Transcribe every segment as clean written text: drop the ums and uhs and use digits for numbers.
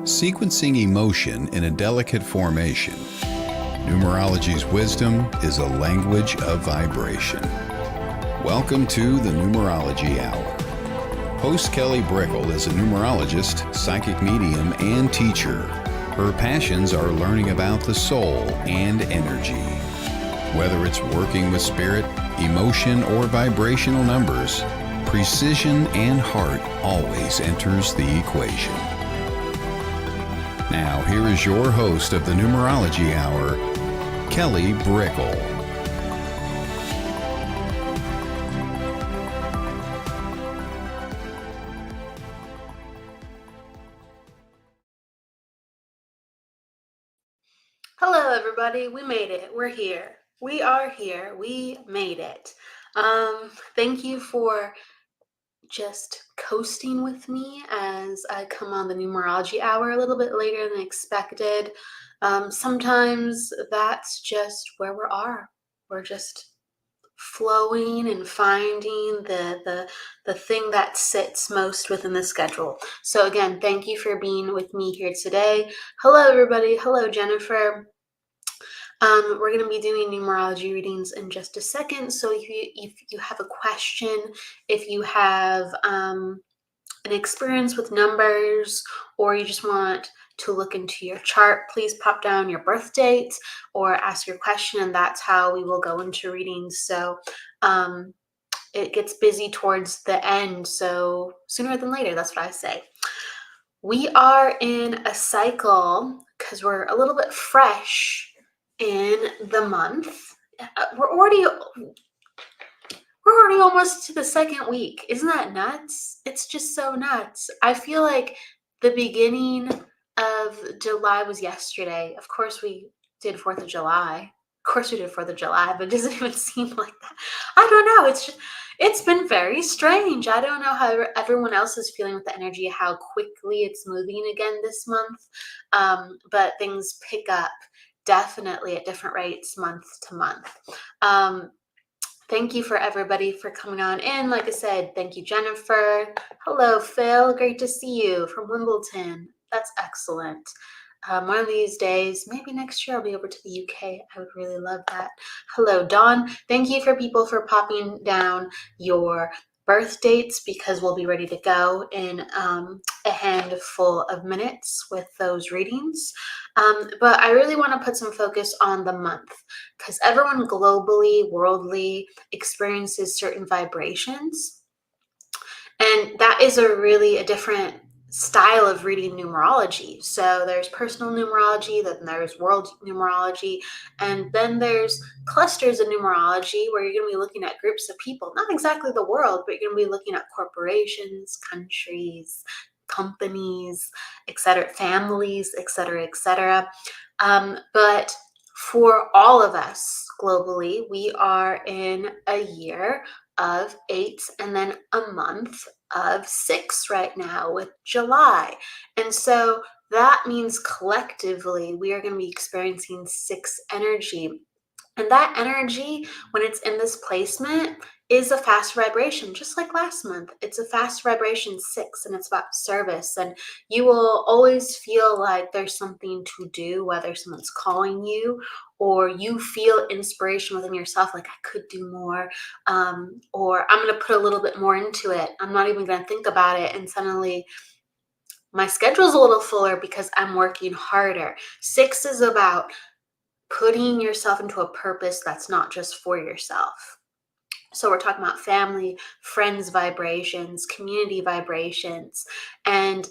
sequencing emotion in a delicate formation. Numerology's wisdom is a language of vibration. Welcome to the Numerology Hour. Host Kelly Brickle is a numerologist, psychic medium, and teacher. Her passions are learning about the soul and energy. Whether it's working with spirit, emotion, or vibrational numbers, precision and heart always enters the equation. Now, here is your host of the Numerology Hour, Kelly Brickle. Hello, everybody. We made it. We're here. We are here. We made it. Thank you for just coasting with me as I come on the Numerology Hour a little bit later than expected. Sometimes that's just where we are. We're just flowing and finding the thing that sits most within the schedule. So again, thank you for being with me here today. Hello, everybody. Hello, Jennifer. We're going to be doing numerology readings in just a second. So if you have a question, if you have an experience with numbers, or you just want to look into your chart, please pop down your birth date or ask your question, and that's how we will go into readings. So it gets busy towards the end, so sooner than later, that's what I say. We are in a cycle because we're a little bit fresh in the month. We're already almost to the second week. Isn't that nuts? It's just so nuts. I feel like the beginning of July was yesterday. Of course, we did 4th of July. Of course, we did 4th of July, but it doesn't even seem like that. I don't know. It's been very strange. I don't know how everyone else is feeling with the energy, how quickly it's moving again this month. But things pick up definitely at different rates month to month. Thank you for everybody for coming on in. Like I said, thank you, Jennifer. Hello, Phil. Great to see you from Wimbledon. That's excellent. One of these days, maybe next year, I'll be over to the UK. I would really love that. Hello, Dawn. Thank you for people for popping down your birth dates, because we'll be ready to go in a handful of minutes with those readings. But I really want to put some focus on the month, because everyone globally, worldly, experiences certain vibrations. And that is a different style of reading numerology. So there's personal numerology, then there's world numerology, and then there's clusters of numerology where you're going to be looking at groups of people, not exactly the world, but you're going to be looking at corporations, countries, companies, etc., families, etc., etc. But for all of us globally, we are in a year of 8 and then a month of 6 right now with July. And so that means collectively we are going to be experiencing 6 energy. And that energy, when it's in this placement, is a fast vibration, just like last month. It's a fast vibration 6, and it's about service. And you will always feel like there's something to do, whether someone's calling you or you feel inspiration within yourself, like I could do more, or I'm going to put a little bit more into it. I'm not even going to think about it. And suddenly my schedule's a little fuller because I'm working harder. 6 is about putting yourself into a purpose that's not just for yourself. So we're talking about family, friends vibrations, community vibrations, and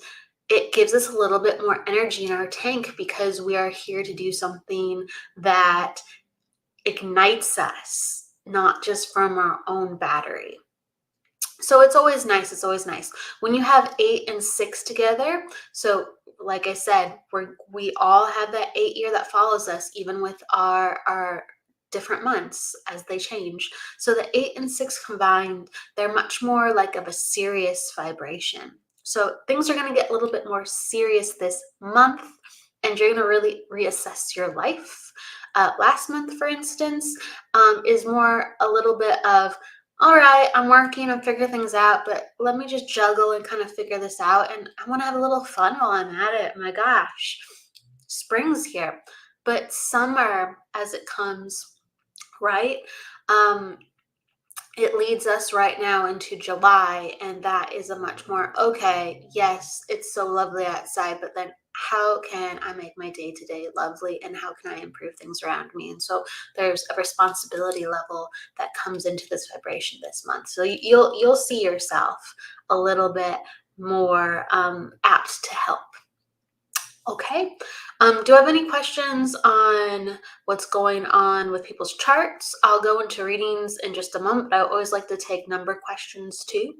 it gives us a little bit more energy in our tank because we are here to do something that ignites us, not just from our own battery. So it's always nice. It's always nice when you have 8 and 6 together. So like I said, we all have that 8 year that follows us, even with our different months as they change. So the 8 and 6 combined, they're much more like of a serious vibration. So things are going to get a little bit more serious this month, and you're going to really reassess your life. Last month, for instance, is more a little bit of all right, I'm working, I'm figuring things out, but let me just juggle and kind of figure this out. And I want to have a little fun while I'm at it. My gosh, spring's here, but summer as it comes, right? Um, it leads us right now into July, and that is a much more okay, yes, it's so lovely outside, but then how can I make my day to day lovely and how can I improve things around me? And so there's a responsibility level that comes into this vibration this month. So you'll see yourself a little bit more apt to help. Okay. Do you have any questions on what's going on with people's charts? I'll go into readings in just a moment, but I always like to take number questions too.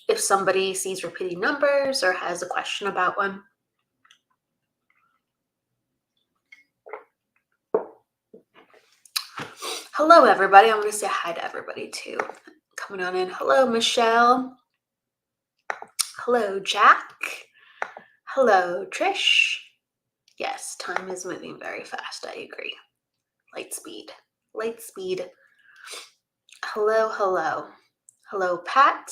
If somebody sees repeating numbers or has a question about one. Hello, everybody. I'm going to say hi to everybody too. Coming on in. Hello, Michelle. Hello, Jack. Hello, Trish. Yes, time is moving very fast. I agree. Light speed. Light speed. Hello, hello. Hello, Pat.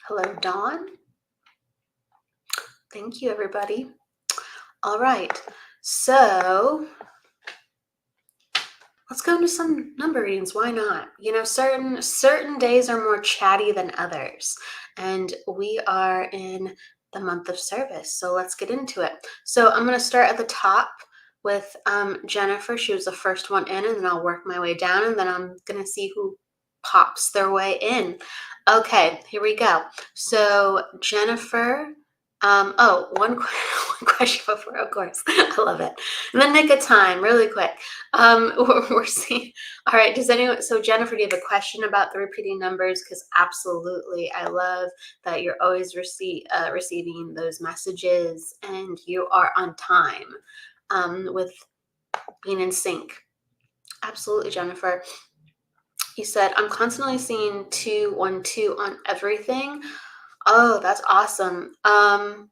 Hello, Dawn. Thank you, everybody. All right, so let's go into some number readings. Why not? You know, certain days are more chatty than others, and we are in the month of service, so let's get into it. So I'm going to start at the top with Jennifer. She was the first one in, and then I'll work my way down, and then I'm going to see who pops their way in. Okay, here we go. So Jennifer, one question before, of course. I love it. In the nick of time, really quick. We're seeing. All right. Does anyone? So Jennifer, do you have a question about the repeating numbers? Because absolutely, I love that you're always receiving those messages, and you are on time with being in sync. Absolutely, Jennifer. You said, I'm constantly seeing 212 on everything. Oh, that's awesome. I'm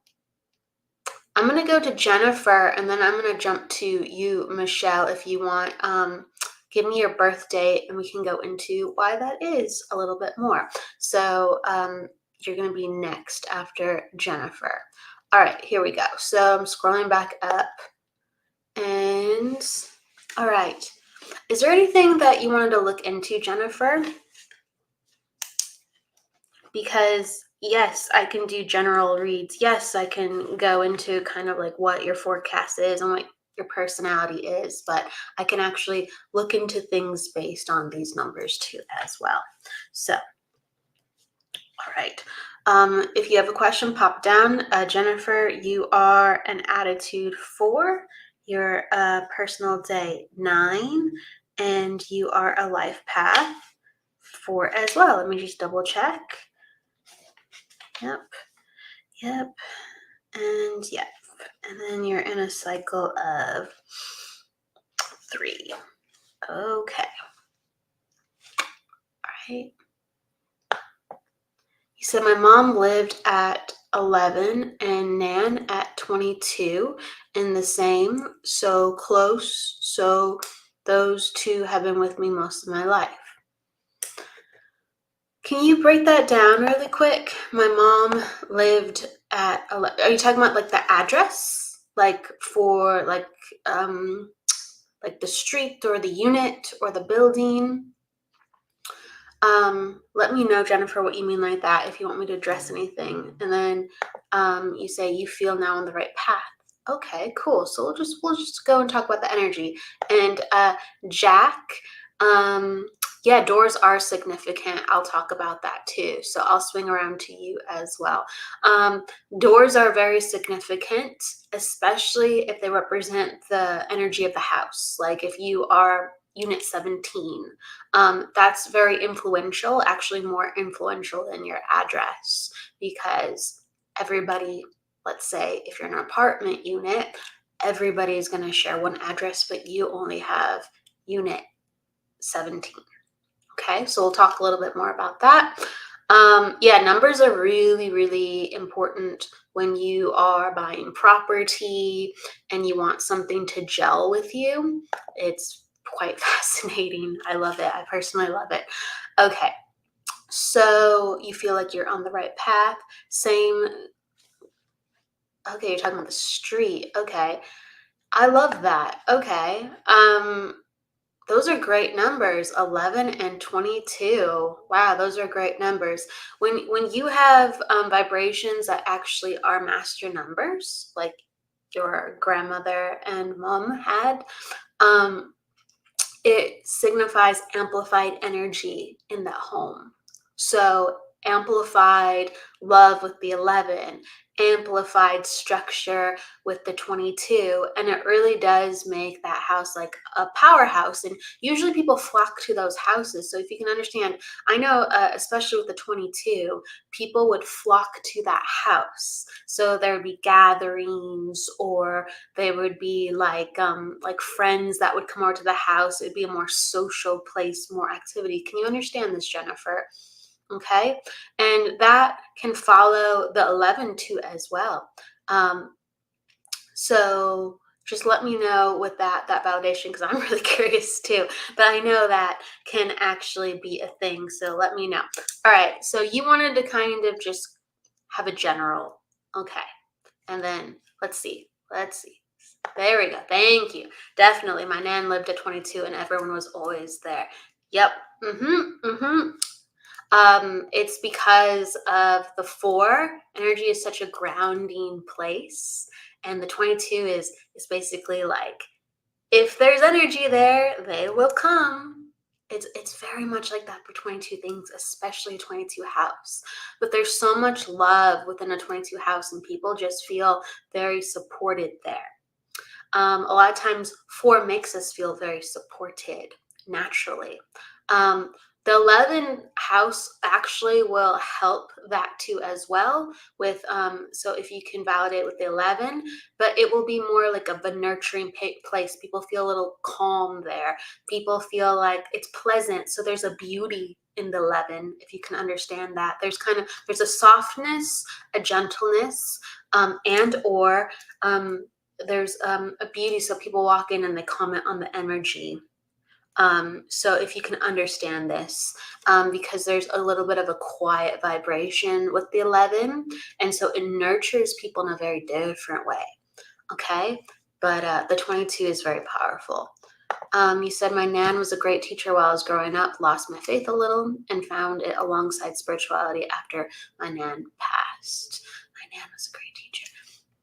going to go to Jennifer, and then I'm going to jump to you, Michelle, if you want. Give me your birth date, and we can go into why that is a little bit more. So you're going to be next after Jennifer. All right, here we go. So I'm scrolling back up. And all right. Is there anything that you wanted to look into, Jennifer? Because yes, I can do general reads. Yes, I can go into kind of like what your forecast is and what your personality is, but I can actually look into things based on these numbers too as well. So, all right. If you have a question, pop down. Jennifer, you are an attitude 4. You're a personal day 9, and you are a life path 4 as well. Let me just double check. Yep, and yep. And then you're in a cycle of 3. Okay. All right. You said my mom lived at 11 and Nan at 22 in the same, so close. So those two have been with me most of my life. Can you break that down really quick? My mom lived at, are you talking about like the address? Like for like the street or the unit or the building? Let me know, Jennifer, what you mean like that, if you want me to address anything. And then you say you feel now on the right path. Okay, cool. So we'll just go and talk about the energy. And Jack, yeah, doors are significant. I'll talk about that too. So I'll swing around to you as well. Doors are very significant, especially if they represent the energy of the house. Like if you are unit 17, that's very influential, actually more influential than your address, because everybody, let's say if you're in an apartment unit, everybody is going to share one address, but you only have unit 17. Okay, so we'll talk a little bit more about that. Yeah, numbers are really, really important when you are buying property and you want something to gel with you. It's quite fascinating. I love it. I personally love it. Okay. So you feel like you're on the right path. Same. Okay, you're talking about the street. Okay. I love that. Okay. Those are great numbers, 11 and 22. Wow, those are great numbers. When you have vibrations that actually are master numbers, like your grandmother and mom had, um, it signifies amplified energy in that home. So amplified love with the 11, amplified structure with the 22, and it really does make that house like a powerhouse. And usually people flock to those houses. So if you can understand, I know especially with the 22, people would flock to that house. So there would be gatherings, or they would be like friends that would come over to the house. It'd be a more social place, more activity. Can you understand this, Jennifer? Okay. And that can follow the 11 too as well. Um, so just let me know with that validation, because I'm really curious too. But I know that can actually be a thing. So let me know. All right. So you wanted to kind of just have a general. Okay. And then let's see. Let's see. There we go. Thank you. Definitely. My nan lived at 22 and everyone was always there. Yep. It's because of the 4. Energy is such a grounding place. And the 22 is basically like, if there's energy there, they will come. It's very much like that for 22 things, especially a 22 house. But there's so much love within a 22 house, and people just feel very supported there. A lot of times 4 makes us feel very supported naturally. Um, the 11 house actually will help that too as well with, so if you can validate with the 11, but it will be more like of a nurturing place. People feel a little calm there. People feel like it's pleasant. So there's a beauty in the 11, if you can understand that. There's a softness, a gentleness, and there's a beauty. So people walk in and they comment on the energy. So if you can understand this, because there's a little bit of a quiet vibration with the 11, and so it nurtures people in a very different way. Okay, but the 22 is very powerful. You said my nan was a great teacher while I was growing up, lost my faith a little, and found it alongside spirituality after my nan passed. My nan was a great teacher.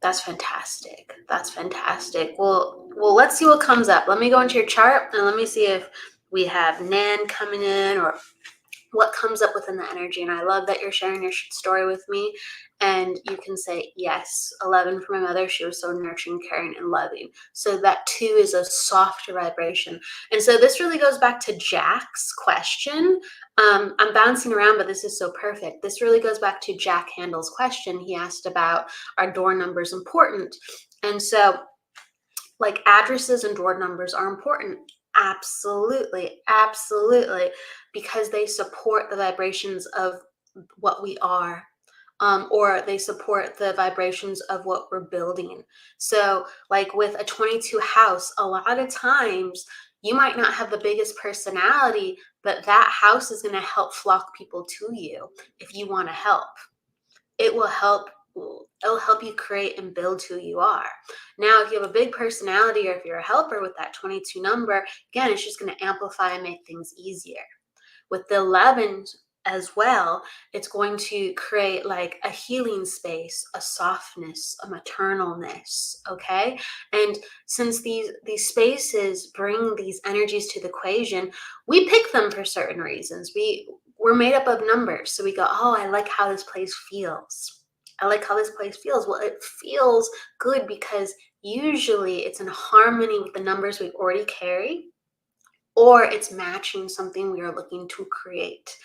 That's fantastic. That's fantastic. Well, let's see what comes up. Let me go into your chart and let me see if we have Nan coming in or what comes up within the energy. And I love that you're sharing your story with me. And you can say, yes, 11 for my mother. She was so nurturing, caring, and loving. So that 2 is a softer vibration. And so this really goes back to Jack's question. I'm bouncing around, but this is so perfect. This really goes back to Jack Handel's question. He asked about, are door numbers important? And so like addresses and door numbers are important. Absolutely. Absolutely. Because they support the vibrations of what we are. Or they support the vibrations of what we're building. So like with a 22 house, a lot of times you might not have the biggest personality, but that house is going to help flock people to you if you want to help. It'll help you create and build who you are. Now, if you have a big personality or if you're a helper with that 22 number, again, it's just going to amplify and make things easier. With the 11 as well, it's going to create like a healing space, a softness, a maternalness, okay? And since these spaces bring these energies to the equation, we pick them for certain reasons. We're made up of numbers. So we go, oh, I like how this place feels. I like how this place feels. Well, it feels good because usually it's in harmony with the numbers we already carry, or it's matching something we are looking to create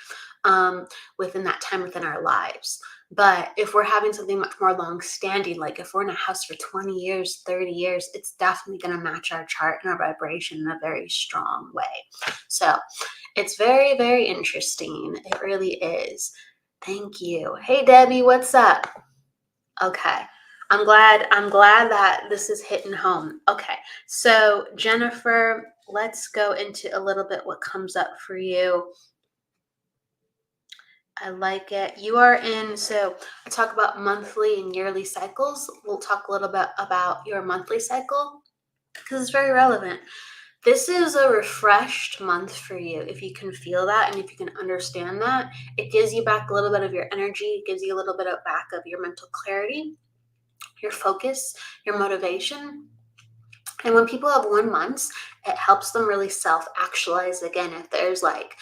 within that time within our lives. But if we're having something much more long-standing, like if we're in a house for 20 years, 30 years, it's definitely going to match our chart and our vibration in a very strong way. So it's very, very interesting. It really is. Thank you. Hey, Debbie, what's up? Okay. I'm glad that this is hitting home. Okay. So Jennifer, let's go into a little bit what comes up for you. I like it. You are in, so I talk about monthly and yearly cycles. We'll talk a little bit about your monthly cycle because it's very relevant. This is a refreshed month for you. If you can feel that and if you can understand that, it gives you back a little bit of your energy, it gives you a little bit of back of your mental clarity, your focus, your motivation. And when people have 1 month, it helps them really self-actualize again. If there's like,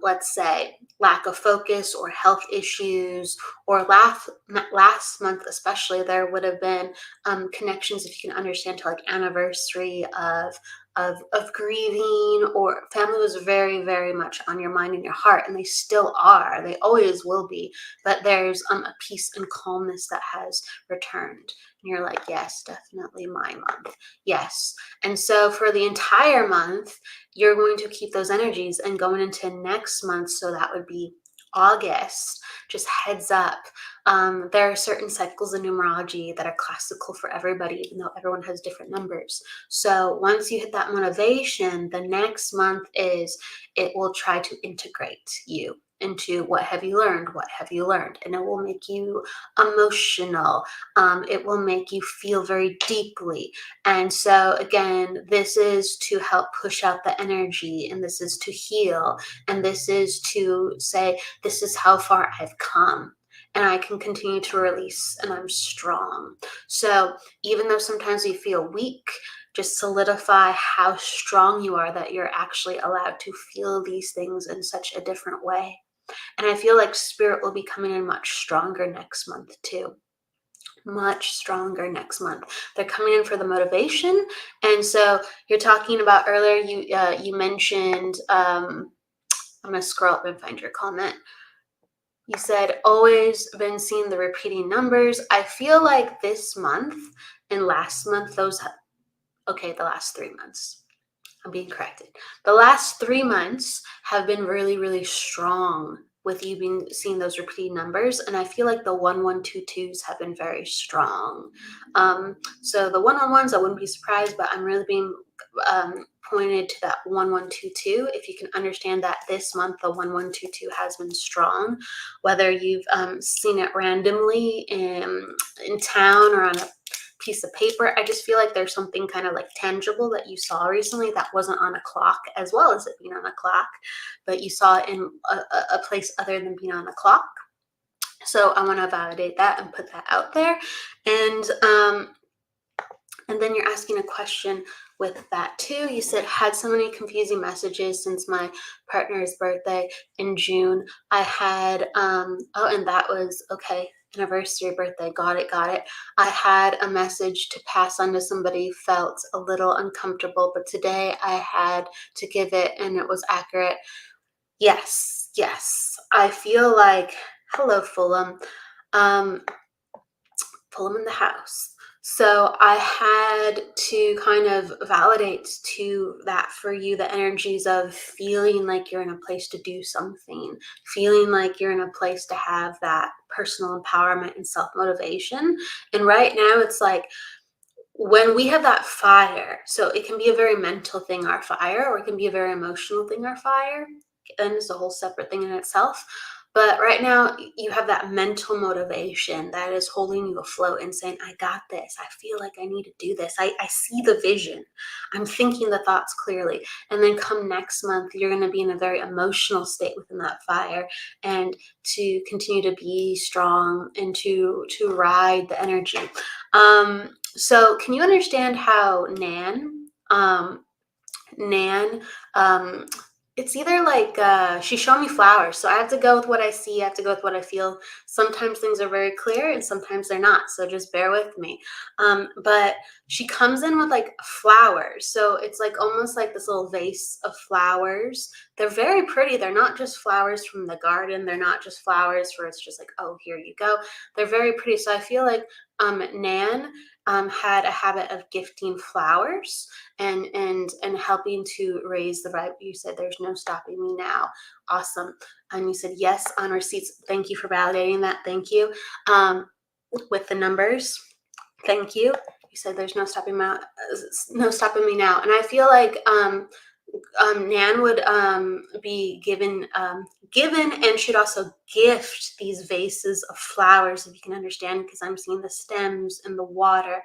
let's say, lack of focus or health issues, or last month especially, there would have been connections, if you can understand, to like anniversary of grieving, or family was very, very much on your mind and your heart, and they still are. They always will be. But there's a peace and calmness that has returned. And you're like, yes, definitely my month. Yes. And so for the entire month, you're going to keep those energies, and going into next month, so that would be August, just heads up. There are certain cycles in numerology that are classical for everybody, even though everyone has different numbers. So once you hit that motivation, the next month it will try to integrate you into what have you learned, and it will make you emotional. It will make you feel very deeply. And so again, this is to help push out the energy, and this is to heal, and this is to say, this is how far I've come, and I can continue to release, and I'm strong. So even though sometimes you feel weak, just solidify how strong you are, that you're actually allowed to feel these things in such a different way. And I feel like spirit will be coming in much stronger next month too. Much stronger next month. They're coming in for the motivation. And so you're talking about earlier, you mentioned, I'm going to scroll up and find your comment. You said, always been seeing the repeating numbers. I feel like this month and last month, the last 3 months. I'm being corrected. The last 3 months have been really, really strong with you being seeing those repeating numbers. And I feel like the 1122s have been very strong. So the 111s, I wouldn't be surprised, but I'm really being pointed to that 1122. If you can understand that this month, the 1122 has been strong, whether you've seen it randomly in town or on a piece of paper. I just feel like there's something kind of like tangible that you saw recently that wasn't on a clock, as well as it being on a clock, but you saw it in a place other than being on a clock. So I want to validate that and put that out there. And then you're asking a question with that too. You said, had so many confusing messages since my partner's birthday in June. I had, and that was, okay, anniversary, birthday, got it. I had a message to pass on to somebody, felt a little uncomfortable, but today I had to give it and it was accurate. Yes. I feel like, hello, Fulham. Fulham in the house. So I had to kind of validate to that for you, the energies of feeling like you're in a place to do something, feeling like you're in a place to have that personal empowerment and self-motivation. And right now it's like, when we have that fire, so it can be a very mental thing, our fire, or it can be a very emotional thing, our fire, and it's a whole separate thing in itself. But right now, you have that mental motivation that is holding you afloat and saying, I got this. I feel like I need to do this. I see the vision. I'm thinking the thoughts clearly. And then come next month, you're going to be in a very emotional state within that fire, and to continue to be strong and to ride the energy. So can you understand how Nan, it's either like she showed me flowers, so I have to go with what I see, I have to go with what I feel. Sometimes things are very clear and sometimes they're not, so just bear with me. But she comes in with like flowers, so it's like almost like this little vase of flowers. They're very pretty. They're not just flowers from the garden. They're not just flowers where it's just like, oh, here you go. They're very pretty. So I feel like Nan had a habit of gifting flowers and helping to raise the vibe. You said, there's no stopping me now. Awesome. And you said, yes, on receipts. Thank you for validating that. Thank you. With the numbers. Thank you. You said there's no stopping no stopping me now. And I feel like Nan would be given and should also gift these vases of flowers, if you can understand, because I'm seeing the stems and the water.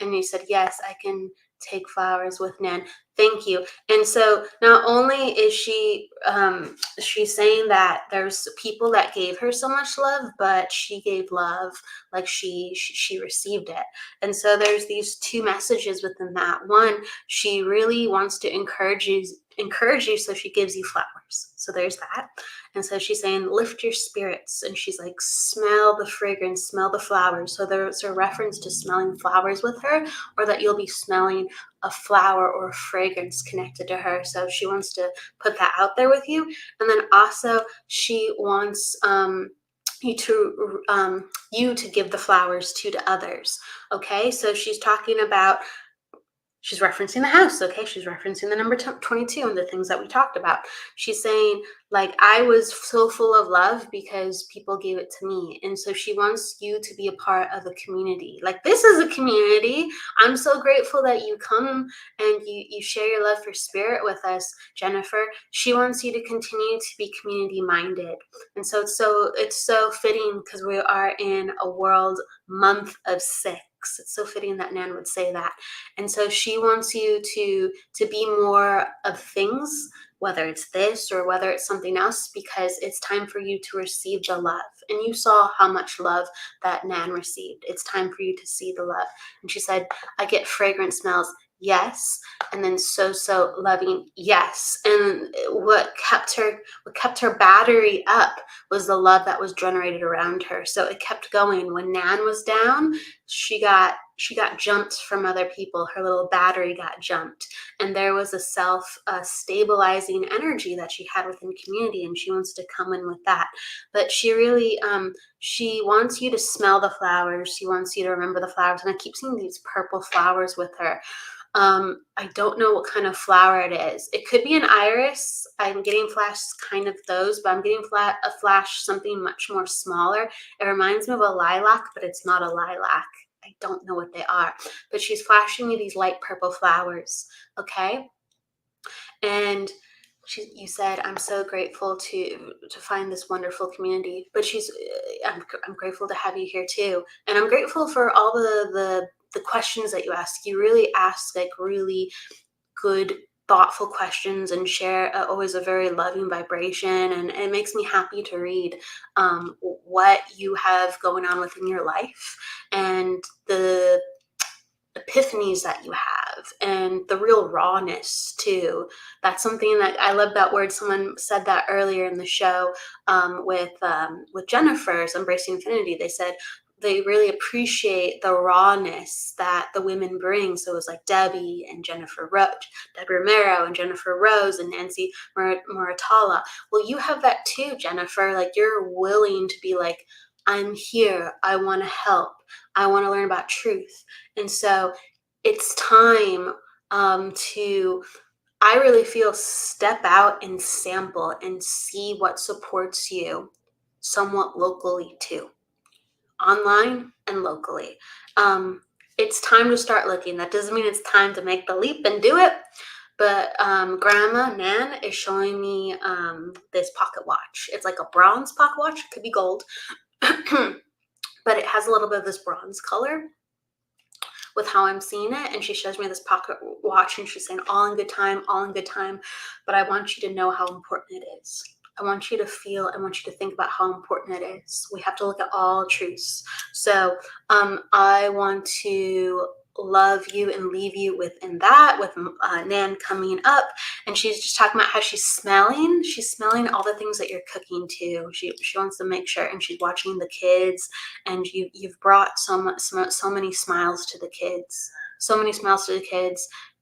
And you said, yes, I can take flowers with Nan. Thank you. And so not only is she's saying that there's people that gave her so much love, but she gave love like she received it. And so there's these two messages within that. One, she really wants to encourage you, so she gives you flowers. So there's that. And so she's saying, lift your spirits. And she's like, smell the fragrance, smell the flowers. So there's a reference to smelling flowers with her, or that you'll be smelling a flower or a fragrance connected to her. So she wants to put that out there with you. And then also she wants you to give the flowers to others. Okay, so she's talking about, she's referencing the house. Okay, she's referencing the number 22 and the things that we talked about. She's saying, like, I was so full of love because people gave it to me. And so she wants you to be a part of a community. Like, this is a community. I'm so grateful that you come and you share your love for spirit with us, Jennifer. She wants you to continue to be community minded. And so it's so fitting, because we are in a world month of 6. It's so fitting that Nan would say that. And so she wants you to be more of things, whether it's this or whether it's something else, because it's time for you to receive the love. And you saw how much love that Nan received. It's time for you to see the love. And she said, I get fragrant smells. Yes. And then so loving. Yes. And what kept her battery up was the love that was generated around her. So it kept going. When Nan was down, she got jumped from other people. Her little battery got jumped. And there was a self-stabilizing energy that she had within community, and she wants to come in with that. But she really, she wants you to smell the flowers. She wants you to remember the flowers. And I keep seeing these purple flowers with her. I don't know what kind of flower it is. It could be an iris. I'm getting flash kind of those, but I'm getting a flash something much more smaller. It reminds me of a lilac, but it's not a lilac. I don't know what they are, but she's flashing me these light purple flowers. Okay. And you said, I'm so grateful to find this wonderful community, but I'm grateful to have you here too. And I'm grateful for all the questions that you ask. You really ask like really good, thoughtful questions, and share always a very loving vibration. And it makes me happy to read what you have going on within your life, and the epiphanies that you have, and the real rawness too. That's something that I love, that word. Someone said that earlier in the show with Jennifer's Embracing Infinity. They said they really appreciate the rawness that the women bring. So it was like Debbie Romero and Jennifer Rose and Nancy Moratala. Well, you have that too, Jennifer. Like, you're willing to be like, I'm here. I want to help. I want to learn about truth. And so it's time to, I really feel, step out and sample and see what supports you somewhat locally too, online and locally. It's time to start looking. That doesn't mean it's time to make the leap and do it. But Grandma Nan is showing me this pocket watch. It's like a bronze pocket watch. It could be gold. But it has a little bit of this bronze color with how I'm seeing it. And she shows me this pocket watch, and she's saying, all in good time, all in good time. But I want you to know how important it is. I want you to feel, I want you to think about how important it is. We have to look at all truths. So I want to love you and leave you within that, with Nan coming up, and she's just talking about how she's smelling all the things that you're cooking too. She wants to make sure, and she's watching the kids, and you've brought so many smiles to the kids,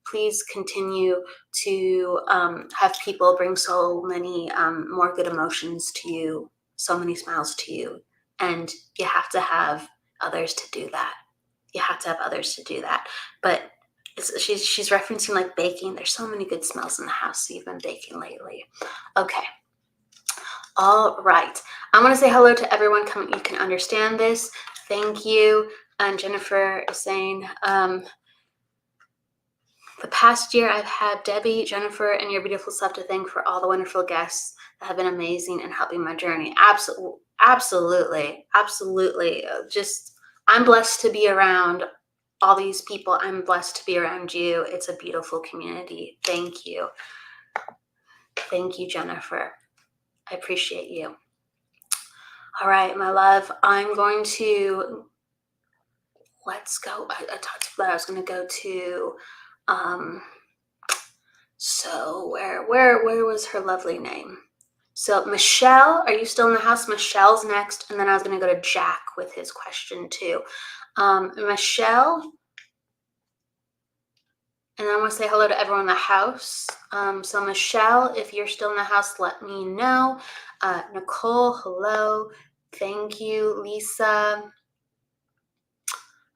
Please continue to have people bring so many more good emotions to you, so many smiles to you. And you have to have others to do that. But she's referencing like baking. There's so many good smells in the house. So you've been baking lately. Okay. All right. I want to say hello to everyone coming. You can understand this. Thank you. And Jennifer is saying, the past year I've had Debbie, Jennifer, and your beautiful self to thank for all the wonderful guests that have been amazing and helping my journey. Absolutely, absolutely, absolutely. Just, I'm blessed to be around all these people. I'm blessed to be around you. It's a beautiful community. Thank you. Thank you, Jennifer. I appreciate you. All right, my love, I'm going to, let's go. I talked about I was going to go to, so where was her lovely name? So Michelle, are you still in the house? Michelle's next, and then I was going to go to Jack with his question too. Michelle, and then I want to say hello to everyone in the house. So Michelle, if you're still in the house, let me know. Nicole, hello. Thank you, Lisa.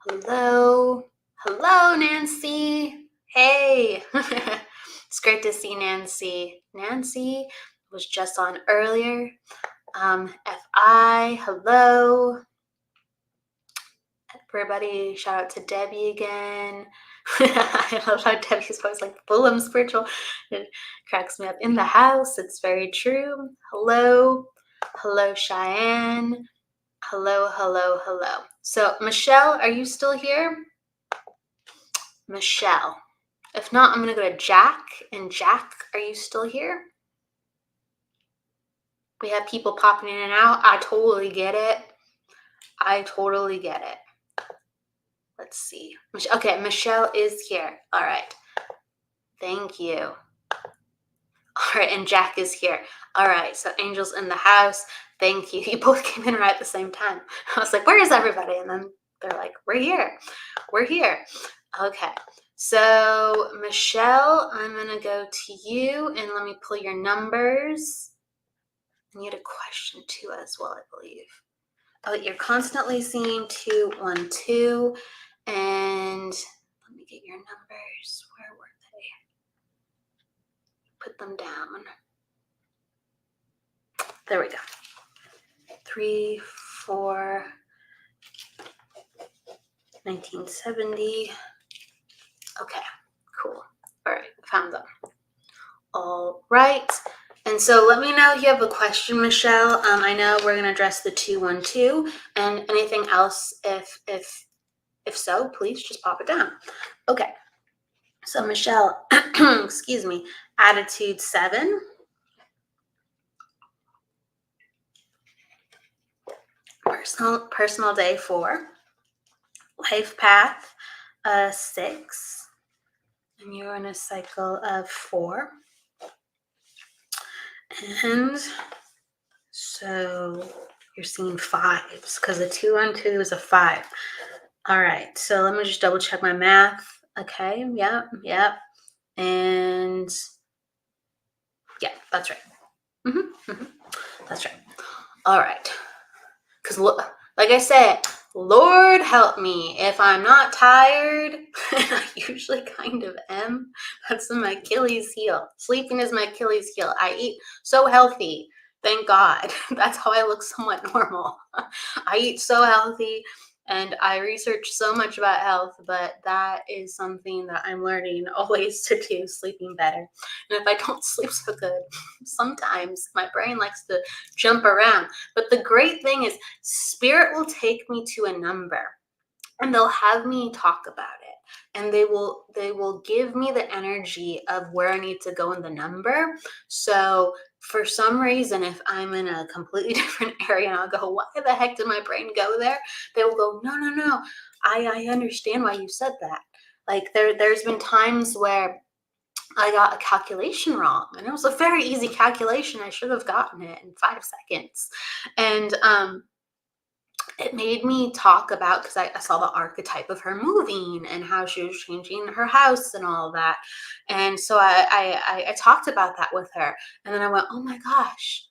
Hello. Hello, Nancy. Hey. It's great to see Nancy. Nancy was just on earlier. FI, hello. Everybody, shout out to Debbie again. I love how Debbie's always like, Fulham spiritual. It cracks me up. In the house, it's very true. Hello. Hello, Cheyenne. Hello, hello, hello. So, Michelle, are you still here? Michelle. If not, I'm going to go to Jack. And Jack, are you still here? We have people popping in and out. I totally get it. I totally get it. Let's see. Okay, Michelle is here. All right. Thank you. All right, and Jack is here. All right, so Angel's in the house. Thank you. You both came in right at the same time. I was like, where is everybody? And then they're like, we're here. We're here. Okay. So, Michelle, I'm going to go to you and let me pull your numbers. And you had a question too as well, I believe. Oh, you're constantly seeing 212. And let me get your numbers. Where were they? Put them down. There we go. 3, 4, 1970. Okay, cool. All right, found them. All right. And so let me know if you have a question, Michelle. I know we're going to address the 212 and anything else. If so, please just pop it down. Okay. So Michelle, excuse me, attitude 7. Personal day 4. Life path 6. And you're in a cycle of 4. And so you're seeing 5s because a 212 is a 5. All right, so let me just double check my math. Okay, yep. And yeah, that's right. That's right. All right. Because like I said, Lord help me if I'm not tired. I usually kind of am. That's my Achilles heel. Sleeping is my Achilles heel. I eat so healthy. Thank God. That's how I look somewhat normal. I eat so healthy and I research so much about health, but that is something that I'm learning always to do, sleeping better. And if I don't sleep so good, sometimes my brain likes to jump around. But the great thing is spirit will take me to a number and they'll have me talk about it. And they will give me the energy of where I need to go in the number. So for some reason, if I'm in a completely different area and I'll go, why the heck did my brain go there? They will go, no. I understand why you said that. Like there's been times where I got a calculation wrong and it was a very easy calculation. I should have gotten it in 5 seconds. And it made me talk about, because I saw the archetype of her moving and how she was changing her house and all of that. And so I talked about that with her. And then I went, oh my gosh,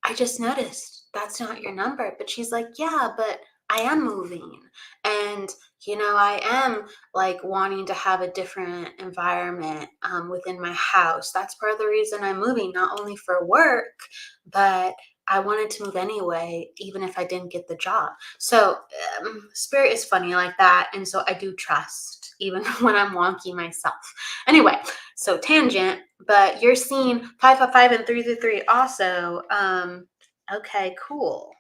I just noticed that's not your number. But she's like, yeah, but I am moving. And, I am like wanting to have a different environment within my house. That's part of the reason I'm moving, not only for work, but I wanted to move anyway, even if I didn't get the job. So spirit is funny like that. And so I do trust even when I'm wonky myself. Anyway, so tangent, but you're seeing 555 and 333 also. Okay, cool.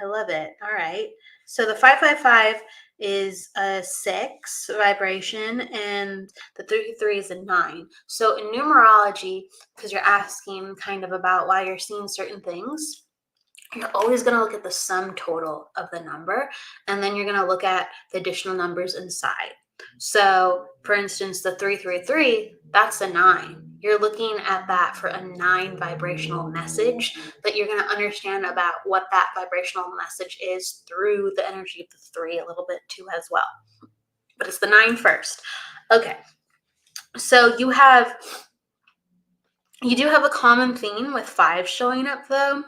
I love it. All right. So the 555 is a 6 vibration and the 33 is a 9. So in numerology, because you're asking kind of about why you're seeing certain things, you're always going to look at the sum total of the number, and then you're going to look at the additional numbers inside. So, for instance, the 333, that's a 9. You're looking at that for a 9 vibrational message that you're going to understand about what that vibrational message is through the energy of the 3 a little bit too as well. But it's the 9 first. Okay. So you do have a common theme with 5 showing up though.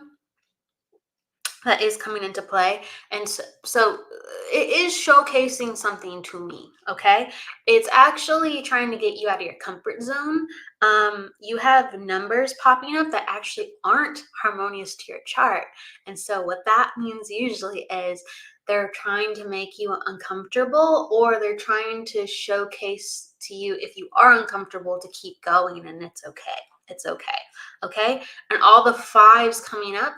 That is coming into play. And so it is showcasing something to me. Okay. It's actually trying to get you out of your comfort zone. You have numbers popping up that actually aren't harmonious to your chart. And so what that means usually is they're trying to make you uncomfortable, or they're trying to showcase to you, if you are uncomfortable, to keep going, and it's okay. It's okay. Okay. And all the 5s coming up,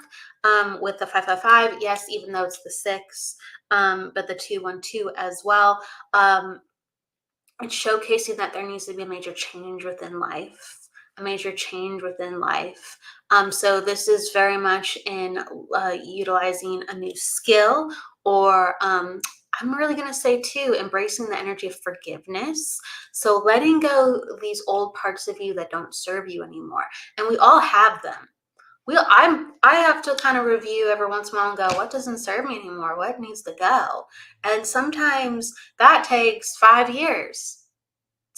with the 555, yes, even though it's the 6, but the 212 as well. It's showcasing that there needs to be a major change within life, a major change within life. So this is very much in utilizing a new skill, or I'm really going to say too, embracing the energy of forgiveness. So letting go these old parts of you that don't serve you anymore. And we all have them. I have to kind of review every once in a while and go, what doesn't serve me anymore? What needs to go? And sometimes that takes 5 years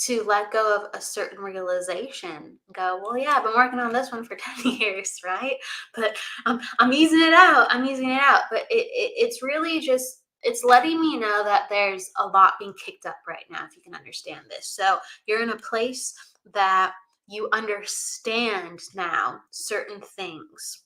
to let go of a certain realization. Go, well, yeah, I've been working on this one for 10 years, right? But I'm easing it out. I'm easing it out. But it's really just, it's letting me know that there's a lot being kicked up right now, if you can understand this. So you're in a place that you understand now certain things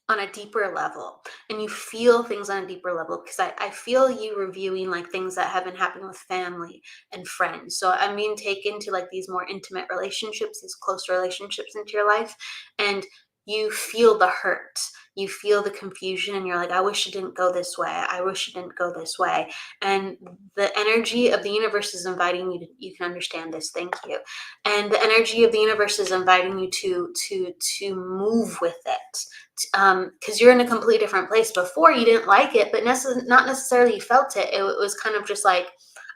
on a deeper level, and you feel things on a deeper level, because I feel you reviewing like things that have been happening with family and friends. So I'm being taken to like these more intimate relationships, these close relationships into your life, and you feel the hurt, you feel the confusion, and you're like, I wish it didn't go this way, I wish it didn't go this way. And the energy of the universe is inviting you to, you can understand this, thank you. And the energy of the universe is inviting you to move with it, because you're in a completely different place. Before, you didn't like it, but not necessarily you felt it. It was kind of just like,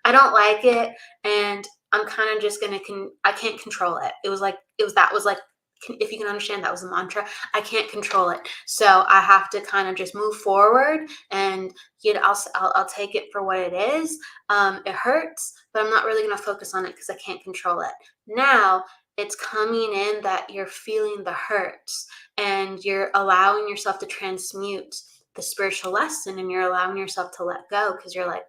I don't like it, and I'm kind of just gonna I can't control it. It was like, if you can understand, that was a mantra. I can't control it, so I have to kind of just move forward, and I'll take it for what it is. It hurts, but I'm not really gonna focus on it because I can't control it. Now it's coming in that you're feeling the hurts, and you're allowing yourself to transmute the spiritual lesson, and you're allowing yourself to let go, because you're like,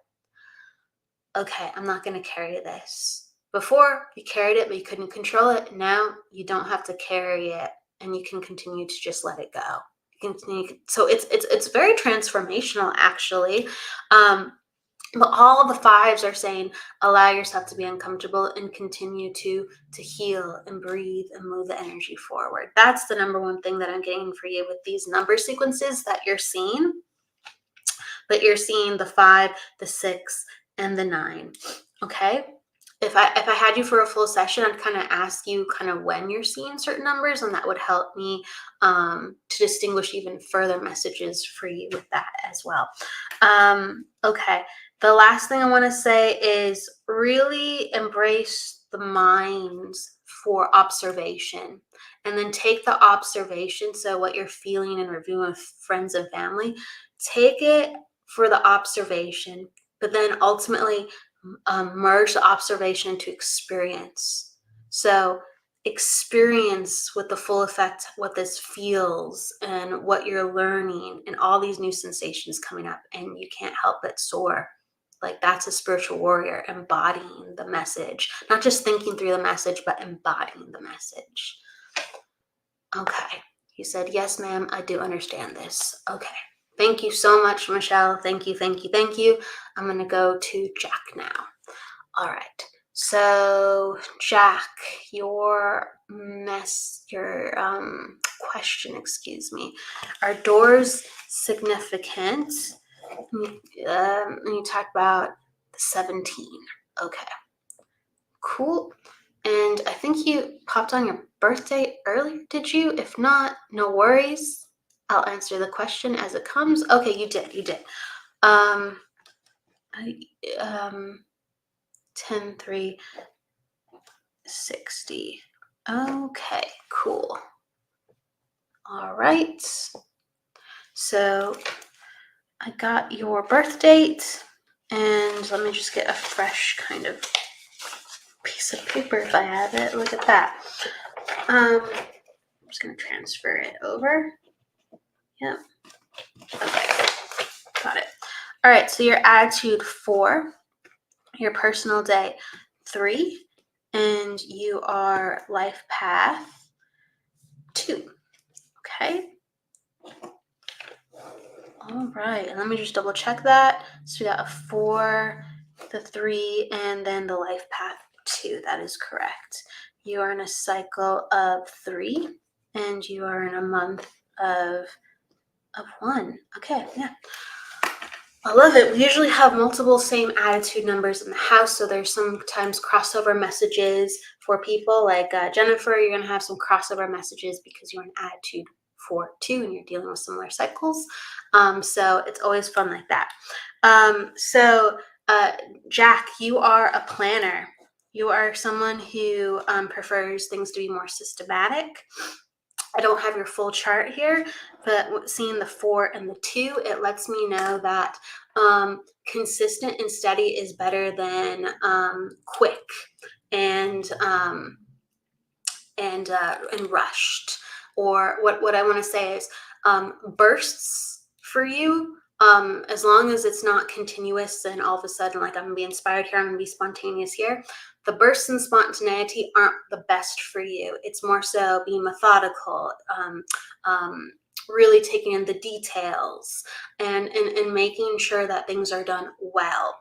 okay, I'm not going to carry this. Before, you carried it, but you couldn't control it. Now you don't have to carry it, and you can continue to just let it go. So it's very transformational, actually. But all the 5s are saying, allow yourself to be uncomfortable and continue to heal and breathe and move the energy forward. That's the number one thing that I'm getting for you with these number sequences that you're seeing. But you're seeing the 5, the 6, and the 9. Okay. If I had you for a full session, I'd kind of ask you kind of when you're seeing certain numbers, and that would help me to distinguish even further messages for you with that as well. Okay. The last thing I want to say is really embrace the minds for observation, and then take the observation. So what you're feeling and reviewing with friends and family, take it for the observation, but then ultimately merge the observation into experience. So experience with the full effect what this feels and what you're learning, and all these new sensations coming up, and you can't help but soar. Like, that's a spiritual warrior embodying the message, not just thinking through the message, but embodying the message. Okay. You said, yes, ma'am, I do understand this. Okay. Thank you so much, Michelle. Thank you, thank you, thank you. I'm going to go to Jack now. All right. So, Jack, your question, excuse me. Are doors significant? And you talked about the 17. Okay. Cool. And I think you popped on your birthday earlier, did you? If not, no worries. I'll answer the question as it comes. Okay, you did. Um, I, 10, 3, 60. Okay, cool. All right. So I got your birth date, and let me just get a fresh kind of piece of paper if I have it. Look at that. I'm just going to transfer it over. Yep. Okay. Got it. All right. So your attitude 4, your personal day 3, and you are life path 2. Okay. All right. And let me just double check that. So we got a 4, the 3, and then the life path 2. That is correct. You are in a cycle of 3, and you are in a month of 1. Okay. Yeah. I love it. We usually have multiple same attitude numbers in the house, so there's sometimes crossover messages for people. Like Jennifer, you're going to have some crossover messages because you're an attitude 4 2 and you're dealing with similar cycles. So it's always fun like that. Jack, you are a planner. You are someone who prefers things to be more systematic. I don't have your full chart here, but seeing the 4 and the 2, it lets me know that consistent and steady is better than quick and rushed. Or what I want to say is bursts for you. As long as it's not continuous and all of a sudden, like, I'm gonna be inspired here, I'm gonna be spontaneous here. The bursts and spontaneity aren't the best for you. It's more so being methodical, really taking in the details and making sure that things are done well.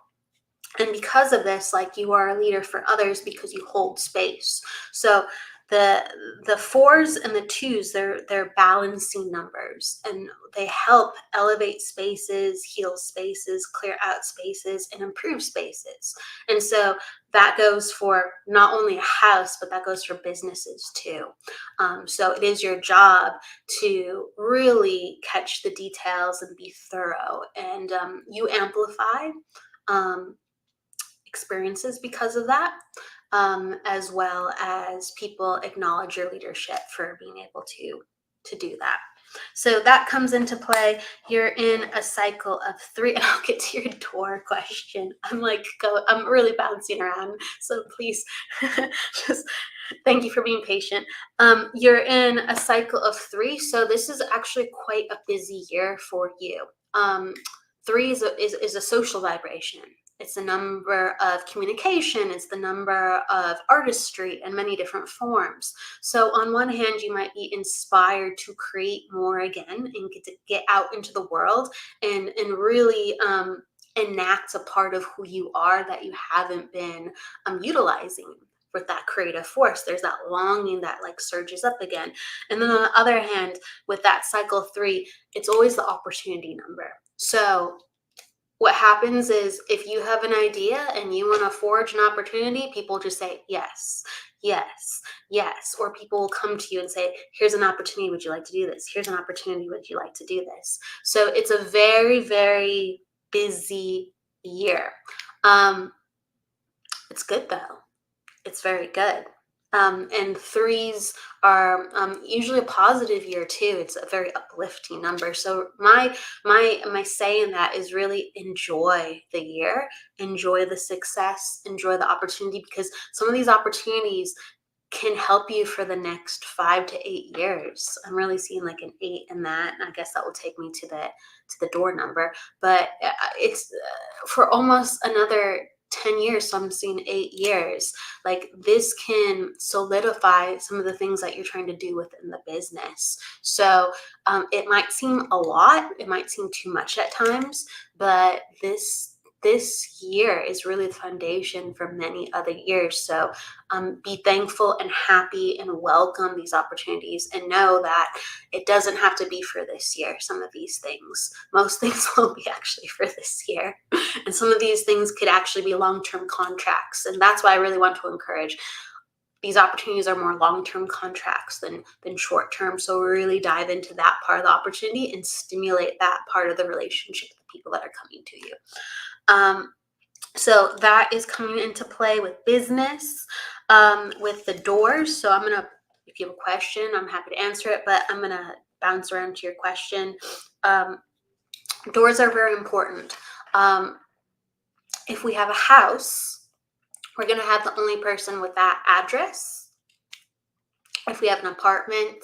And because of this, like, you are a leader for others because you hold space. So the 4s and the 2s, they're balancing numbers, and they help elevate spaces, heal spaces, clear out spaces, and improve spaces. And so that goes for not only a house, but that goes for businesses too. So it is your job to really catch the details and be thorough, and you amplify experiences because of that, as well as people acknowledge your leadership for being able to do that. So that comes into play. You're in a cycle of 3, and I'll get to your door question. I'm really bouncing around, so please just thank you for being patient. You're in a cycle of 3, so this is actually quite a busy year for you. 3 is a social vibration. It's the number of communication. It's the number of artistry in many different forms. So on one hand, you might be inspired to create more again and get out into the world and really enact a part of who you are that you haven't been utilizing with that creative force. There's that longing that like surges up again. And then on the other hand, with that cycle 3, it's always the opportunity number. So what happens is if you have an idea and you want to forge an opportunity, people just say yes, yes, yes. Or people will come to you and say, here's an opportunity. Would you like to do this? Here's an opportunity. Would you like to do this? So it's a very, very busy year. It's good though. It's very good. And 3s are usually a positive year too. It's a very uplifting number. So my say in that is really enjoy the year, enjoy the success, enjoy the opportunity, because some of these opportunities can help you for the next 5 to 8 years. I'm really seeing like an 8 in that, and I guess that will take me to the door number. But it's for almost another 10 years, some seeing 8 years. Like this can solidify some of the things that you're trying to do within the business. So it might seem a lot, it might seem too much at times, but this year is really the foundation for many other years. So be thankful and happy and welcome these opportunities, and know that it doesn't have to be for this year. Some of these things, most things won't be actually for this year. And some of these things could actually be long-term contracts. And that's why I really want to encourage these opportunities are more long-term contracts than short-term. So really dive into that part of the opportunity and stimulate that part of the relationship with the people that are coming to you. So that is coming into play with business, with the doors. So if you have a question, I'm happy to answer it, but I'm gonna bounce around to your question. Doors are very important. If we have a house, we're gonna have the only person with that address. If we have an apartment,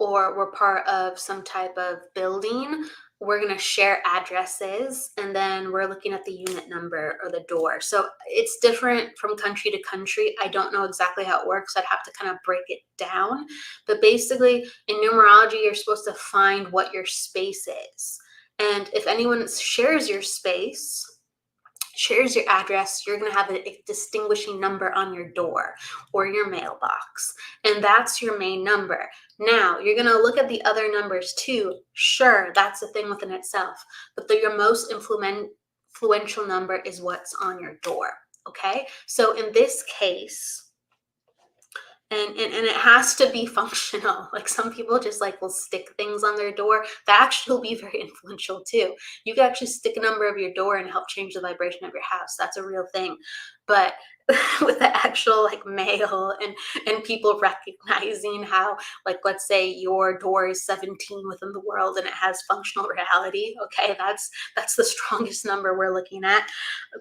or we're part of some type of building, we're going to share addresses, and then we're looking at the unit number or the door. So it's different from country to country. I don't know exactly how it works. I'd have to kind of break it down. But basically, in numerology, you're supposed to find what your space is. And if anyone shares your space, shares your address, you're going to have a distinguishing number on your door or your mailbox. And that's your main number. Now, you're going to look at the other numbers too. Sure, that's a thing within itself. But your most influential number is what's on your door. Okay? So in this case, and it has to be functional. Like some people just like will stick things on their door. That actually will be very influential too. You can actually stick a number of your door and help change the vibration of your house. That's a real thing. But with the actual like mail and people recognizing how, like, let's say your door is 17 within the world and it has functional reality. Okay, that's the strongest number we're looking at.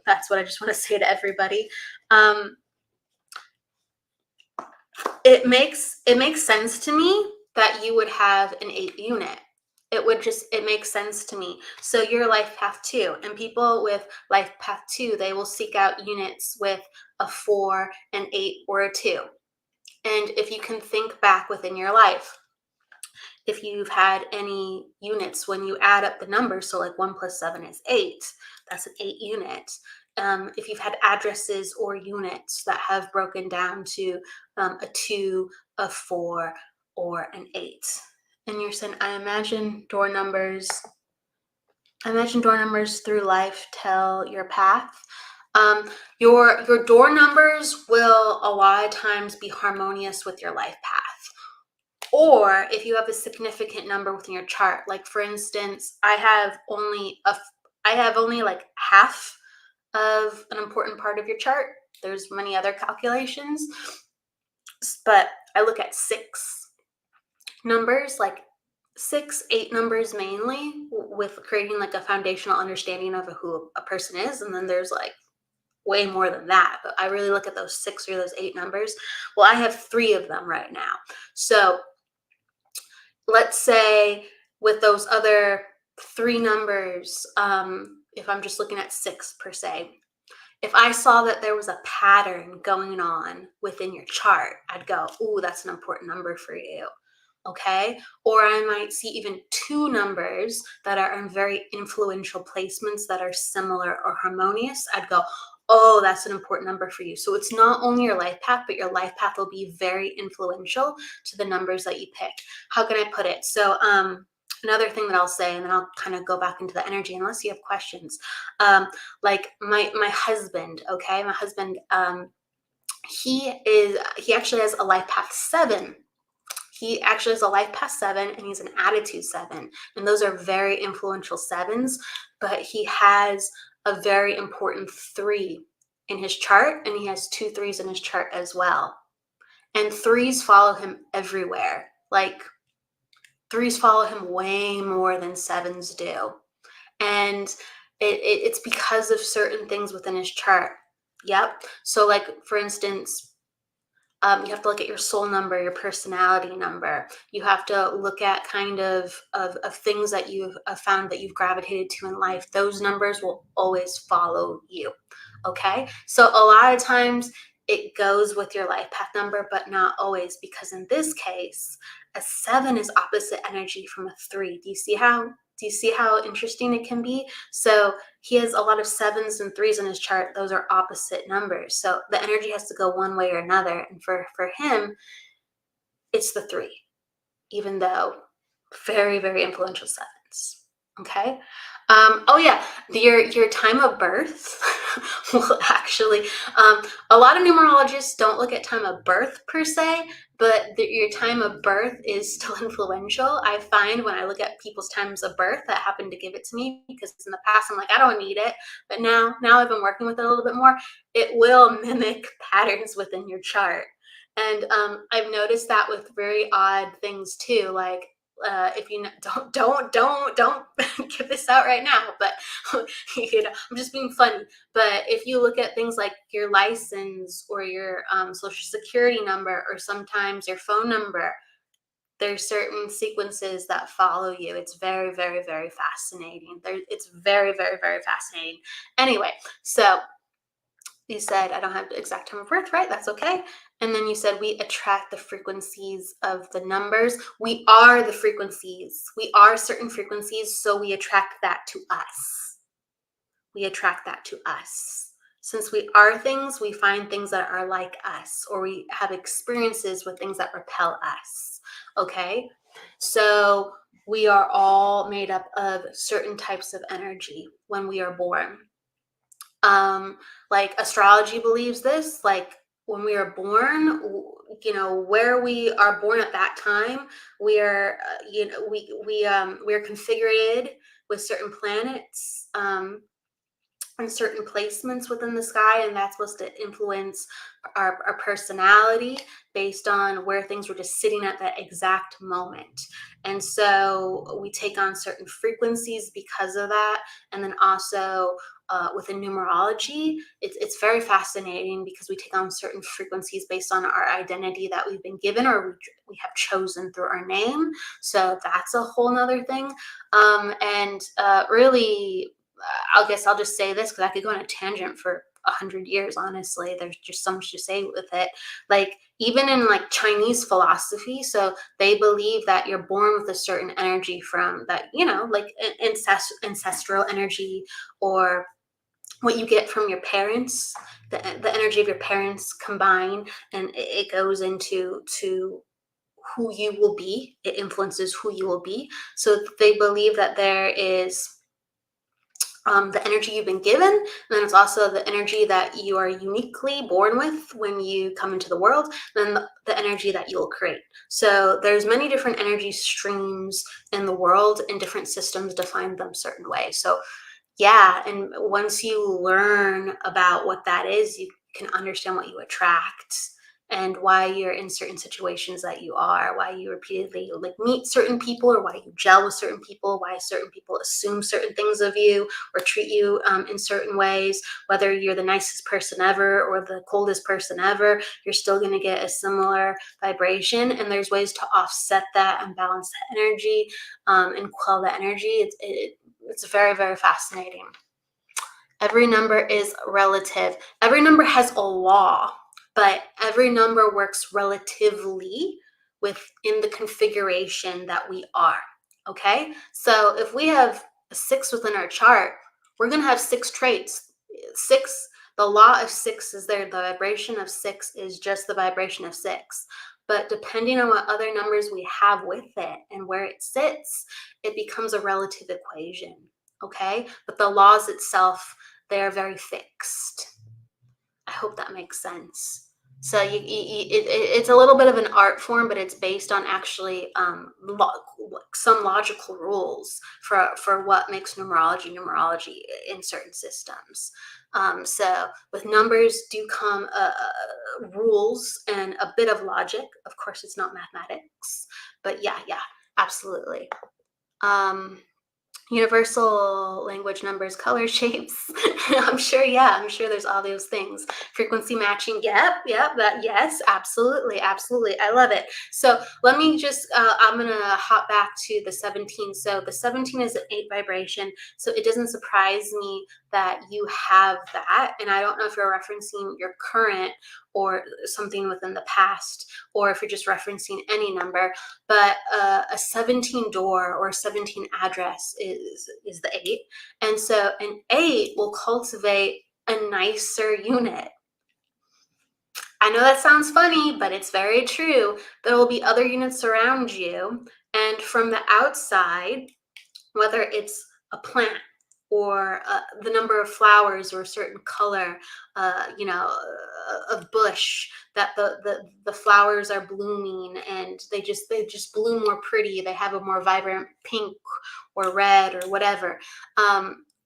That's what I just want to say to everybody. It makes sense to me that you would have an 8 unit. It makes sense to me. So your life path 2, and people with life path 2, they will seek out units with a 4, an 8, or a 2. And if you can think back within your life, if you've had any units, when you add up the numbers, so like 1 plus 7 is 8, that's an 8 unit. If you've had addresses or units that have broken down to a 2, a 4, or an 8. And you're saying, I imagine door numbers through life tell your path. Your door numbers will a lot of times be harmonious with your life path. Or if you have a significant number within your chart, like for instance, I have only like half of an important part of your chart. There's many other calculations, but I look at 6 numbers, like 6, 8 numbers mainly, with creating like a foundational understanding of who a person is. And then there's like way more than that, but I really look at those 6 or those 8 numbers. Well, I have 3 of them right now. So let's say with those other 3 numbers, if I'm just looking at 6 per se, if I saw that there was a pattern going on within your chart, I'd go, ooh, that's an important number for you. Okay. Or I might see even 2 numbers that are in very influential placements that are similar or harmonious. I'd go, oh, that's an important number for you. So it's not only your life path, but your life path will be very influential to the numbers that you pick. How can I put it? So, another thing that I'll say, and then I'll kind of go back into the energy unless you have questions. Like my husband, okay, my husband, he actually has a life path 7. He actually has a life path 7, and he's an attitude 7, and those are very influential 7s. But he has a very important 3 in his chart, and he has 2 3s in his chart as well. And 3s follow him everywhere. Like 3s follow him way more than 7s do. And it's because of certain things within his chart. Yep. So like, for instance, You have to look at your soul number, your personality number. You have to look at kind of things that you've found that you've gravitated to in life. Those numbers will always follow you. Okay. So a lot of times it goes with your life path number, but not always, because in this case, a 7 is opposite energy from a 3. Do you see how interesting it can be? So he has a lot of 7s and 3s in his chart. Those are opposite numbers. So the energy has to go one way or another. And for him, it's the 3, even though very, very influential 7s. Okay. Oh yeah, your time of birth will actually. A lot of numerologists don't look at time of birth per se, but your time of birth is still influential. I find when I look at people's times of birth that happen to give it to me, because in the past I'm like, I don't need it, but now I've been working with it a little bit more. It will mimic patterns within your chart, and I've noticed that with very odd things too, like if you don't give this out right now, but I'm just being funny. But if you look at things like your license or your social security number, or sometimes your phone number, there's certain sequences that follow you. It's very, very, very fascinating. It's very, very, very fascinating. Anyway, so you said I don't have the exact time of birth, right? That's okay. And then you said we attract the frequencies of the numbers. We are the frequencies. We are certain frequencies, so we attract that to us. We attract that to us. Since we are things, we find things that are like us, or we have experiences with things that repel us. Okay? So we are all made up of certain types of energy when we are born. Like astrology believes this, like when we are born, where we are born at that time, we are we are configured with certain planets, and certain placements within the sky, and that's supposed to influence our personality based on where things were just sitting at that exact moment. And so we take on certain frequencies because of that. And then also within numerology, it's very fascinating, because we take on certain frequencies based on our identity that we've been given, or we have chosen through our name. So that's a whole nother thing. And really, I guess I'll just say this, because I could go on a tangent for 100 years. Honestly, there's just so much to say with it. Like even in like Chinese philosophy, so they believe that you're born with a certain energy from that, like ancestral energy, or what you get from your parents, the energy of your parents combined, and it goes into who you will be. It influences who you will be. So they believe that there is the energy you've been given, and then it's also the energy that you are uniquely born with when you come into the world, and then the energy that you'll create. So there's many different energy streams in the world, and different systems define them certain ways. So yeah, and once you learn about what that is, you can understand what you attract, and why you're in certain situations that you are, why you repeatedly like meet certain people, or why you gel with certain people, why certain people assume certain things of you, or treat you in certain ways. Whether you're the nicest person ever or the coldest person ever, you're still going to get a similar vibration, and there's ways to offset that and balance the energy, and quell the energy. It's very, very fascinating. Every number is relative. Every number has a law, but every number works relatively within the configuration that we are. Okay? So if we have a 6 within our chart, we're going to have 6 traits. 6, the law of 6 is there. The vibration of 6 is just the vibration of 6. But depending on what other numbers we have with it and where it sits, it becomes a relative equation. Okay? But the laws itself, they are very fixed. I hope that makes sense. So it's a little bit of an art form, but it's based on actually some logical rules for what makes numerology in certain systems. So with numbers do come rules and a bit of logic. Of course, it's not mathematics, but yeah, absolutely. Universal language, numbers, color, shapes. I'm sure, yeah, I'm sure there's all those things. Frequency matching. Yep, that, yes, absolutely, absolutely. I love it. So let me just, I'm going to hop back to the 17. So the 17 is an 8 vibration. So it doesn't surprise me that you have that. And I don't know if you're referencing your current or something within the past, or if you're just referencing any number, but a 17 door or a 17 address is the 8. And so an 8 will cultivate a nicer unit. I know that sounds funny, but it's very true. There will be other units around you, and from the outside, whether it's a plant or the number of flowers or a certain color, of bush, that the flowers are blooming and they just bloom more pretty. They have a more vibrant pink or red or whatever.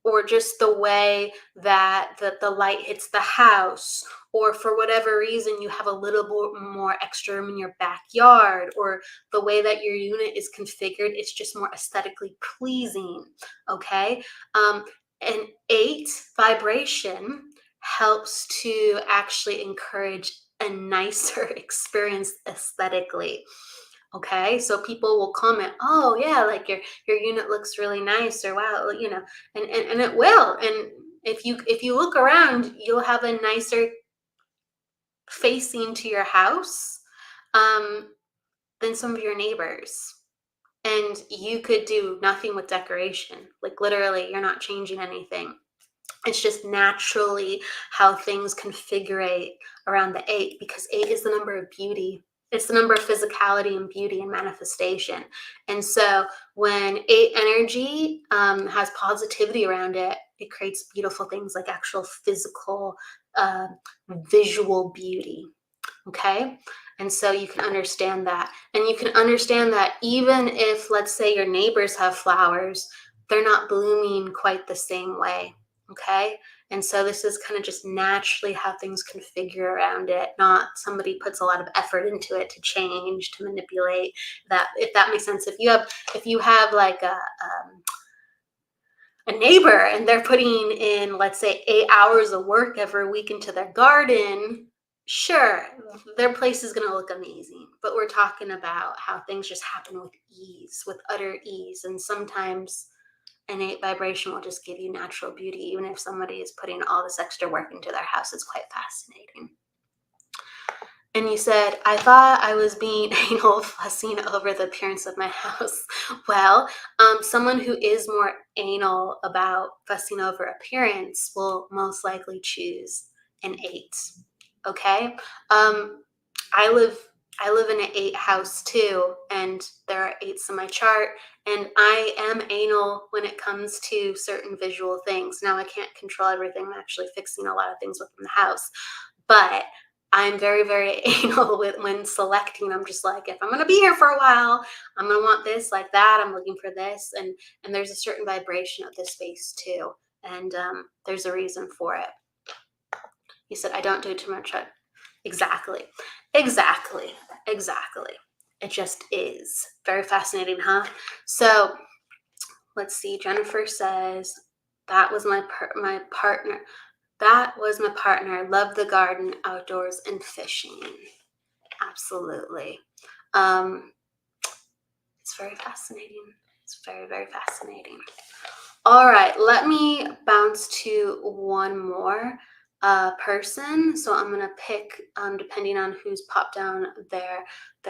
Or just the way that the light hits the house, or for whatever reason you have a little bit more extra room in your backyard, or the way that your unit is configured, it's just more aesthetically pleasing. Okay. An 8 vibration helps to actually encourage a nicer experience aesthetically. Okay, so people will comment, oh yeah, like your unit looks really nice, or wow, and it will. And if you look around, you'll have a nicer facing to your house, um, than some of your neighbors. And you could do nothing with decoration. Like literally, you're not changing anything. It's just naturally how things configure around the 8, because 8 is the number of beauty. It's the number of physicality and beauty and manifestation. And so when 8 energy has positivity around it, it creates beautiful things like actual physical, uh, visual beauty. Okay. And so you can understand that. And you can understand that even if, let's say, your neighbors have flowers, they're not blooming quite the same way. Okay. And so this is kind of just naturally how things configure around it, not somebody puts a lot of effort into it to change, to manipulate that, if that makes sense. If you have like a neighbor and they're putting in, let's say, 8 hours of work every week into their garden, sure, their place is going to look amazing. But we're talking about how things just happen with ease, with utter ease. And sometimes an 8 vibration will just give you natural beauty, even if somebody is putting all this extra work into their house. It's quite fascinating. And you said, I thought I was being anal, fussing over the appearance of my house. Well, someone who is more anal about fussing over appearance will most likely choose an 8. Okay. I live I live in an 8 house too, and there are 8s in my chart. And I am anal when it comes to certain visual things. Now I can't control everything. I'm actually fixing a lot of things within the house, but I'm very, very anal with when selecting. I'm just like, if I'm going to be here for a while, I'm going to want this, like that. I'm looking for this, and there's a certain vibration of this space too, and there's a reason for it. He said, I don't do too much. Exactly, exactly, exactly. It just is very fascinating, huh? So let's see. Jennifer says that was my partner. That was my partner. Love the garden, outdoors, and fishing. Absolutely. Um, it's very fascinating. It's very, very fascinating. All right, let me bounce to one more person. So I'm gonna pick, depending on who's popped down their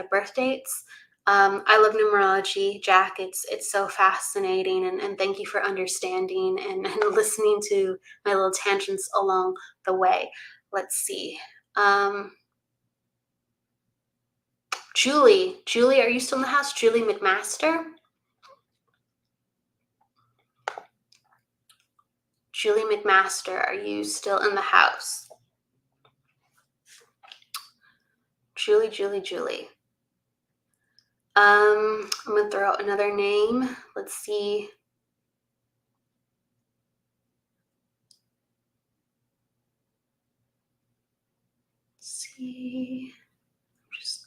birth dates. I love numerology, Jack. It's so fascinating, and thank you for understanding and listening to my little tangents along the way. Let's see. Julie, are you still in the house? Julie McMaster? Julie McMaster, are you still in the house? Julie. I'm gonna throw out another name. Let's see.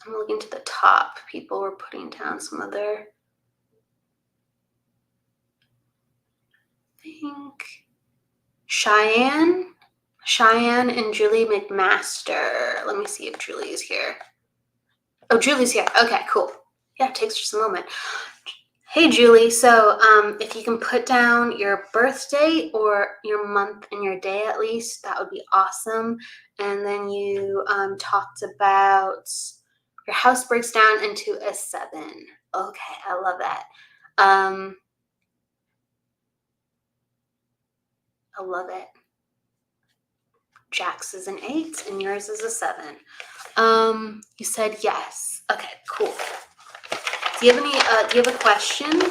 I'm looking to the top. People were putting down some other. think Cheyenne and Julie McMaster. Let me see if Julie is here. Oh, Julie's here. Okay, cool. Yeah, it takes just a moment. Hey, Julie. So if you can put down your birthday or your month and your day at least, that would be awesome. And then you talked about your house breaks down into a 7. Okay, I love that. I love it. Jack's is an 8 and yours is a 7. You said yes. Okay, cool. Do you have any, do you have a question? Do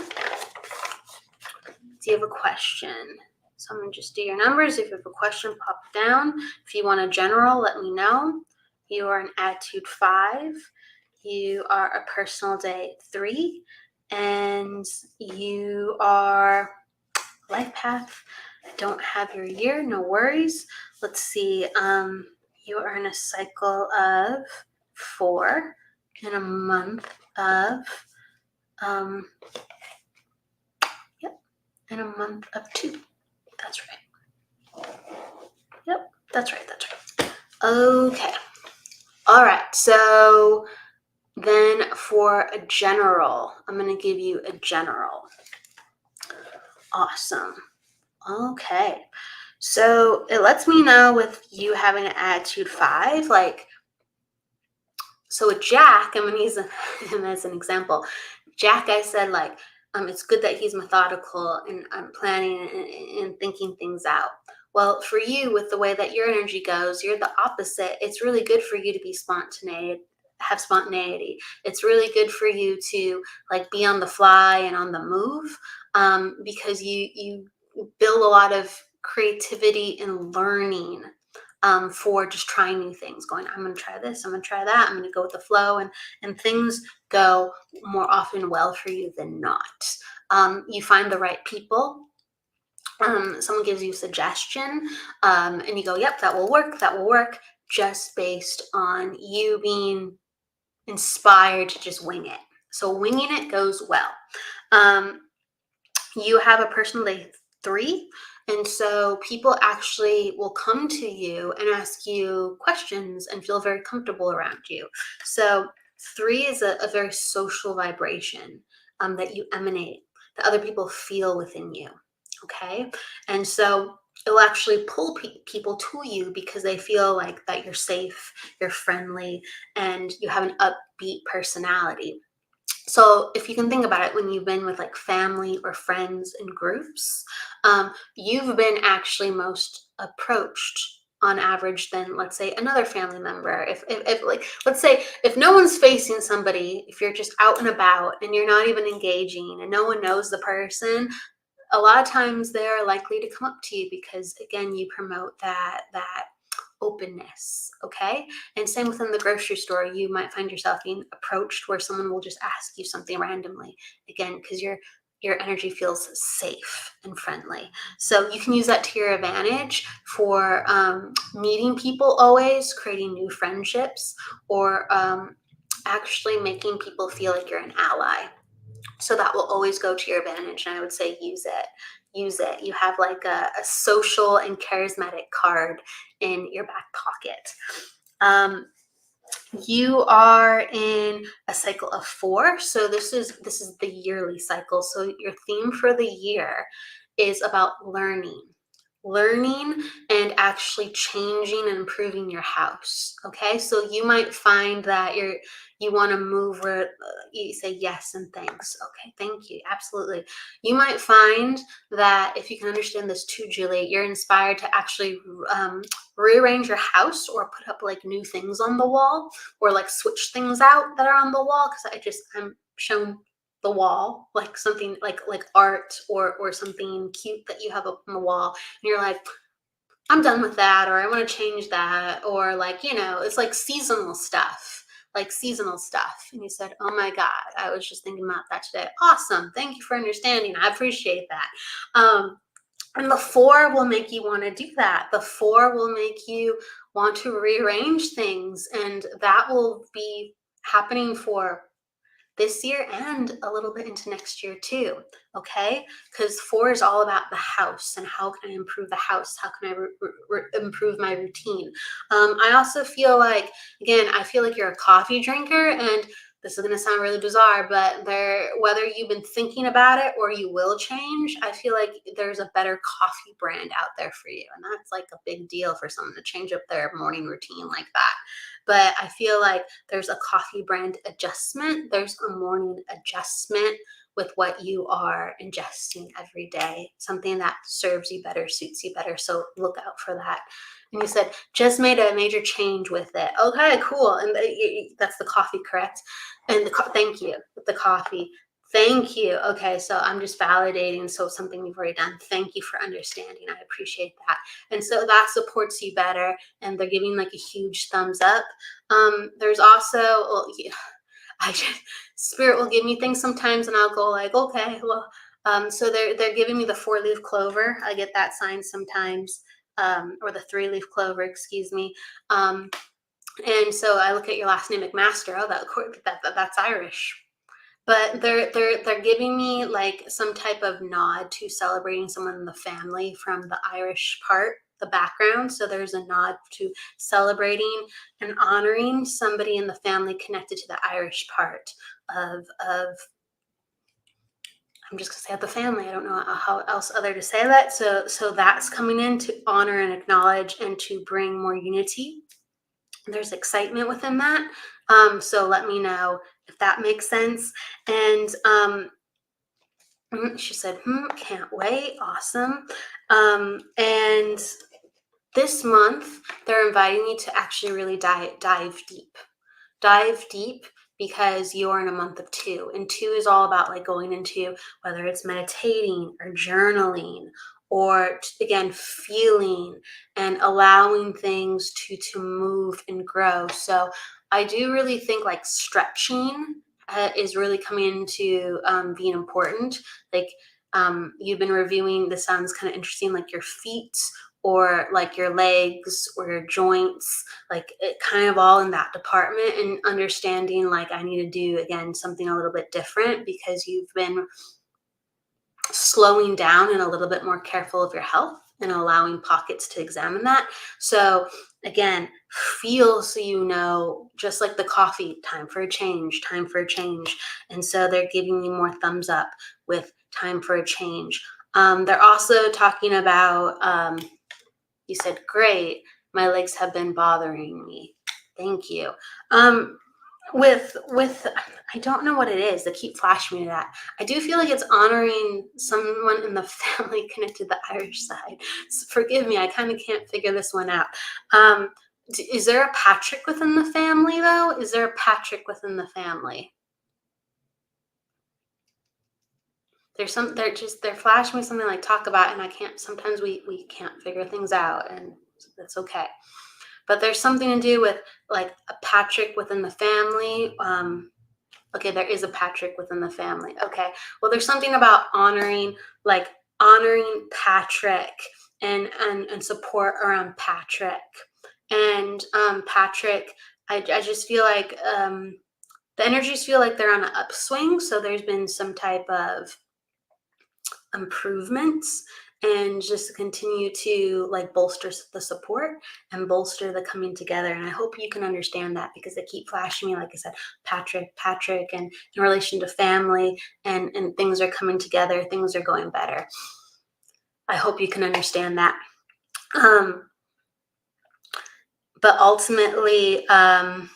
you have a question? So I'm gonna just do your numbers. If you have a question, pop it down. If you want a general, let me know. You are an attitude 5. You are a personal day 3. And you are life path. I don't have your year, no worries. Let's see. You are in a cycle of 4 in a month of in a month of 2. That's right. Yep, that's right. Okay. All right. So then for a general, I'm going to give you a general. Awesome. Okay. So it lets me know with you having an attitude 5, like, so with Jack, I'm going to use him as an example. Jack, I said, like, it's good that he's methodical and planning and thinking things out. Well, for you, with the way that your energy goes, you're the opposite. It's really good for you to be spontaneous, have spontaneity. It's really good for you to like be on the fly and on the move, because you build a lot of creativity and learning, for just trying new things, going, I'm going to try this, I'm going to try that, I'm going to go with the flow, and things go more often well for you than not. You find the right people. Someone gives you a suggestion, and you go, yep, that will work, just based on you being inspired to just wing it. So winging it goes well. You have a personal day 3. And so people actually will come to you and ask you questions and feel very comfortable around you. So 3 is a very social vibration, that you emanate, that other people feel within you. Okay. And so it'll actually pull people to you because they feel like that you're safe, you're friendly, and you have an upbeat personality. So if you can think about it, when you've been with like family or friends in groups, you've been actually most approached on average than, let's say, another family member. If like, let's say if no one's facing somebody, if you're just out and about and you're not even engaging and no one knows the person, a lot of times they're likely to come up to you because, again, you promote that openness. Okay. And same within the grocery store, you might find yourself being approached where someone will just ask you something randomly, again, because your energy feels safe and friendly. So you can use that to your advantage for meeting people, always creating new friendships, or actually making people feel like you're an ally. So that will always go to your advantage. And I would say use it. Use it. You have like a social and charismatic card in your back pocket. You are in a cycle of 4. So this is the yearly cycle. So your theme for the year is about learning and actually changing and improving your house. Okay, so you might find that you want to move where you say yes and thanks. Okay, thank you, absolutely. You might find that if you can understand this too, Julie, you're inspired to actually rearrange your house or put up like new things on the wall, or like switch things out that are on the wall, because I'm shown the wall, like something like art or something cute that you have up on the wall, and you're like, I'm done with that, or I want to change that, or like, it's like seasonal stuff, and you said, oh my God, I was just thinking about that today. Awesome, thank you for understanding, I appreciate that. And the 4 will make you want to do that. The 4 will make you want to rearrange things, and that will be happening for this year and a little bit into next year too. Okay, because 4 is all about the house and how can I improve the house, how can I improve my routine. I also feel like, again, I feel like you're a coffee drinker, and this is going to sound really bizarre, but whether you've been thinking about it or you will change, I feel like there's a better coffee brand out there for you. And that's like a big deal for someone to change up their morning routine like that. But I feel like there's a coffee brand adjustment, there's a morning adjustment with what you are ingesting every day, something that serves you better, suits you better. So look out for that. And you said just made a major change with it. Okay, cool. And that's the coffee, correct? And thank you with the coffee. Thank you. Okay, so I'm just validating. So something you've already done. Thank you for understanding. I appreciate that. And so that supports you better. And they're giving like a huge thumbs up. There's also, well, I just, spirit will give me things sometimes, and I'll go like, okay, well, so they're giving me the 4-leaf clover. I get that sign sometimes, or the 3-leaf clover, excuse me. And so I look at your last name, McMaster. Oh, that's Irish. But they're giving me like some type of nod to celebrating someone in the family from the Irish part, the background. So there's a nod to celebrating and honoring somebody in the family connected to the Irish part of I'm just gonna say of the family. I don't know how else other to say that. So that's coming in to honor and acknowledge and to bring more unity. There's excitement within that. So let me know if that makes sense. And she said, can't wait. Awesome. And this month, they're inviting you to actually really dive deep. Dive deep because you're in a month of 2. And 2 is all about like going into whether it's meditating or journaling or again, feeling and allowing things to move and grow. So I do really think like stretching is really coming into being important. Like you've been reviewing, this sounds kind of interesting, like your feet or like your legs or your joints, like it kind of all in that department, and understanding like I need to do again something a little bit different because you've been slowing down and a little bit more careful of your health and allowing pockets to examine that. So again, feel so you know, just like the coffee, time for a change, time for a change. And so they're giving you more thumbs up with time for a change. They're also talking about, you said, great, my legs have been bothering me. Thank you. With I don't know what it is. They keep flashing me to that. I do feel like it's honoring someone in the family connected to the Irish side. So forgive me, I kind of can't figure this one out. Is there a Patrick within the family though? Is there a Patrick within the family? They're flashing me something like talk about, and I can't, sometimes we can't figure things out, and that's okay. But there's something to do with like a Patrick within the family. Okay, there is a Patrick within the family. Okay, well, there's something about honoring Patrick and support around Patrick. And Patrick, I just feel like the energies feel like they're on an upswing. So there's been some type of improvements, and just continue to like bolster the support and bolster the coming together. And I hope you can understand that, because they keep flashing me, like I said, Patrick, and in relation to family, and things are coming together, things are going better. I hope you can understand that. But ultimately, I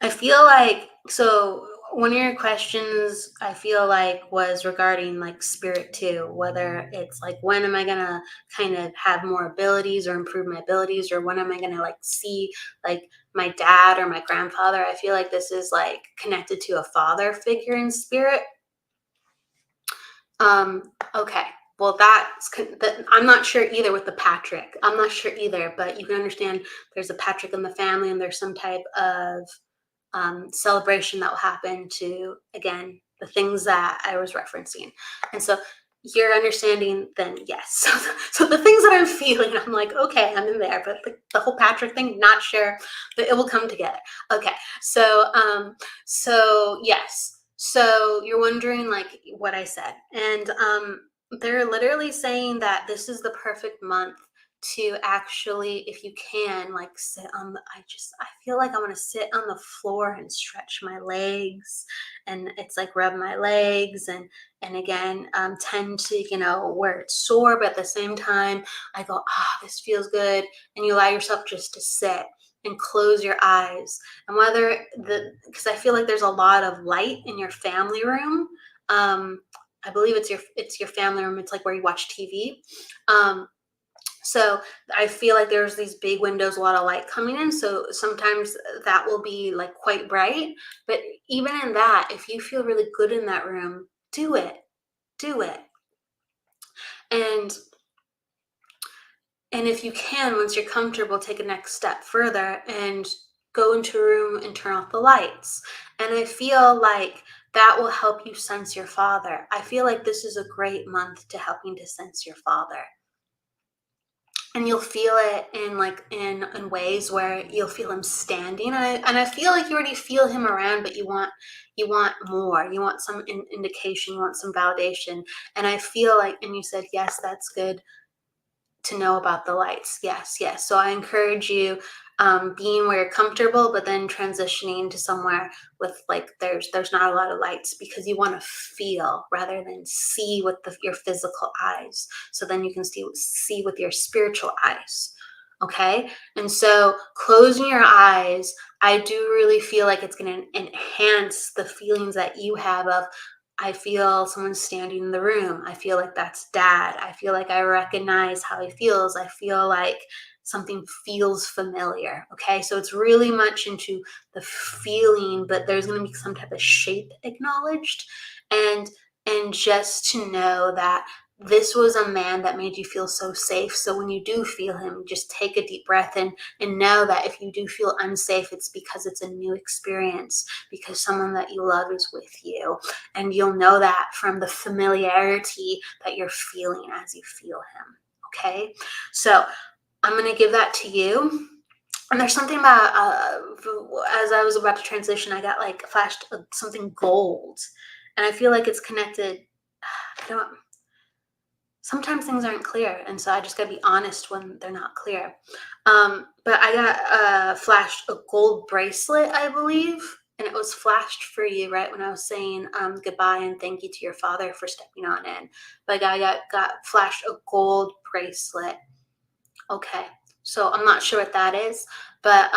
feel like, so one of your questions I feel like was regarding like spirit too, whether it's like when am I gonna kind of have more abilities or improve my abilities, or when am I gonna like see like my dad or my grandfather. I feel like this is like connected to a father figure in spirit. Okay, well, I'm not sure either with the Patrick. I'm not sure either, but you can understand there's a Patrick in the family, and there's some type of celebration that will happen to, again, the things that I was referencing. And so you're understanding, then yes. So the things that I'm feeling, I'm like, okay, I'm in there, but the whole Patrick thing, not sure, but it will come together. Okay, so yes. So you're wondering like what I said, and they're literally saying that this is the perfect month to actually, if you can, like sit on the. I feel like I want to sit on the floor and stretch my legs, and it's like rub my legs and again tend to where it's sore, but at the same time I go, this feels good, and you allow yourself just to sit and close your eyes. And whether because I feel like there's a lot of light in your family room. I believe it's your family room. It's like where you watch TV. So I feel like there's these big windows, a lot of light coming in. So sometimes that will be like quite bright. But even in that, if you feel really good in that room, do it. Do it. And and if you can, once you're comfortable, take a next step further and go into a room and turn off the lights. And I feel like that will help you sense your father. I feel like this is a great month to helping to sense your father. And you'll feel it in like in ways where you'll feel him standing, and I feel like you already feel him around, but you want more, you want some indication, you want some validation. And I feel like, and you said yes, that's good to know about the lights. Yes, yes. So I encourage you, being where you're comfortable, but then transitioning to somewhere with like there's not a lot of lights, because you want to feel rather than see with your physical eyes. So then you can see with your spiritual eyes. Okay. And so closing your eyes, I do really feel like it's going to enhance the feelings that you have of, I feel someone standing in the room. I feel like that's dad. I feel like I recognize how he feels. I feel like something feels familiar. Okay. So it's really much into the feeling, but there's going to be some type of shape acknowledged. And just to know that this was a man that made you feel so safe. So when you do feel him, just take a deep breath and know that if you do feel unsafe, it's because it's a new experience, because someone that you love is with you. And you'll know that from the familiarity that you're feeling as you feel him. Okay. So I'm going to give that to you. And there's something about, as I was about to transition, I got like flashed something gold. And I feel like it's connected. I don't, sometimes things aren't clear. And so I just got to be honest when they're not clear. But I got flashed a gold bracelet, I believe. And it was flashed for you right when I was saying goodbye and thank you to your father for stepping on in. But I got flashed a gold bracelet. Okay. So I'm not sure what that is. But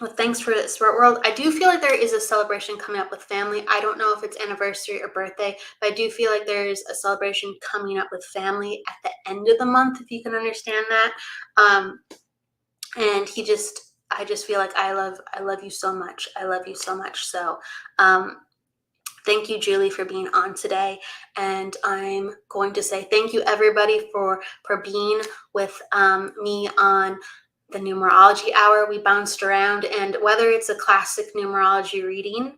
well, thanks for Spirit World. I do feel like there is a celebration coming up with family. I don't know if it's anniversary or birthday, but I do feel like there's a celebration coming up with family at the end of the month, if you can understand that. And I just feel like I love you so much. I love you so much. So, thank you, Julie, for being on today. And I'm going to say thank you, everybody, for being with me on the Numerology Hour. We bounced around, and whether it's a classic numerology reading,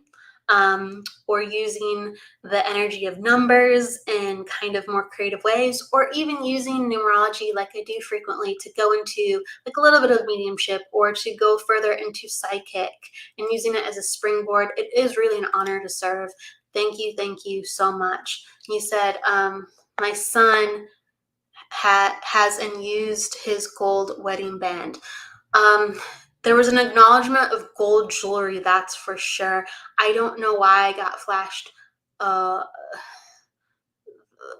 or using the energy of numbers in kind of more creative ways, or even using numerology like I do frequently to go into like a little bit of mediumship, or to go further into psychic and using it as a springboard, it is really an honor to serve. Thank you so much. You said, my son has and used his gold wedding band. There was an acknowledgement of gold jewelry, that's for sure. I don't know why I got flashed uh,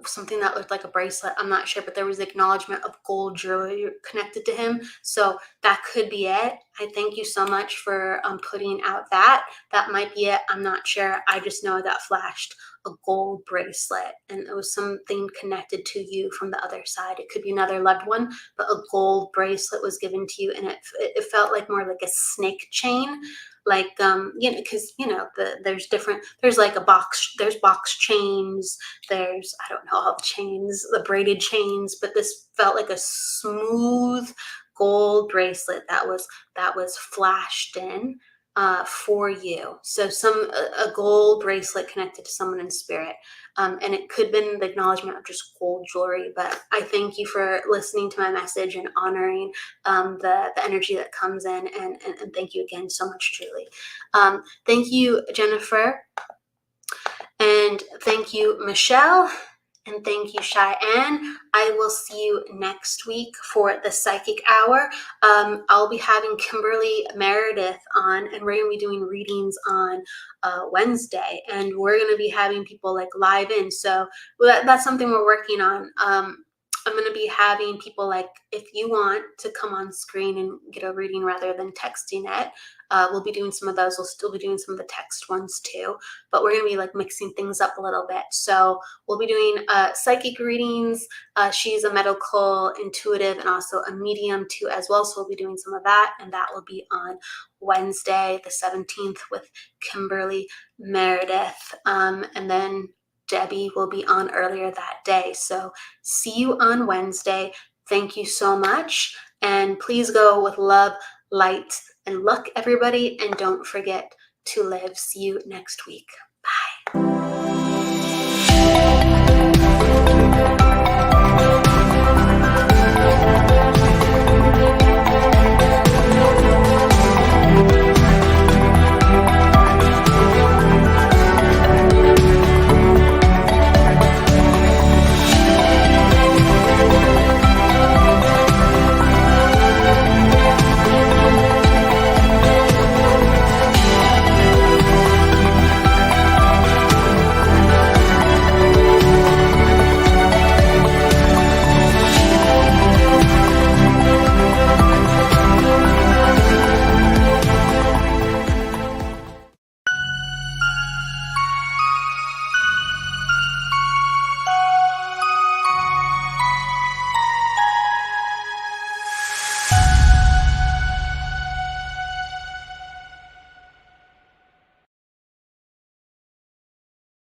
something that looked like a bracelet. I'm not sure, but there was acknowledgement of gold jewelry connected to him. So that could be it. I thank you so much for putting out that. That might be it. I'm not sure. I just know I got flashed a gold bracelet, and it was something connected to you from the other side. It could be another loved one, but a gold bracelet was given to you, and it felt like more like a snake chain. Like because there's like there's box chains, there's, I don't know, all the chains, the braided chains, but this felt like a smooth gold bracelet that was flashed in. for you. So a gold bracelet connected to someone in spirit. And it could have been the acknowledgement of just gold jewelry, but I thank you for listening to my message and honoring the energy that comes in, and thank you again so much, truly. Thank you, Jennifer, and thank you, Michelle, and thank you, Cheyenne. I will see you next week for the Psychic Hour. I'll be having Kimberly Meredith on, and we're going to be doing readings on Wednesday, and we're going to be having people like live in. So that's something we're working on. I'm going to be having people like, if you want to come on screen and get a reading rather than texting it, we'll be doing some of those. We'll still be doing some of the text ones too, but we're going to be like mixing things up a little bit. So we'll be doing psychic readings. She's a medical intuitive and also a medium too as well. So we'll be doing some of that, and that will be on Wednesday, the 17th, with Kimberly Meredith. And then Debbie will be on earlier that day. So see you on Wednesday. Thank you so much. And please go with love, light, and luck, everybody. And don't forget to live. See you next week. Bye.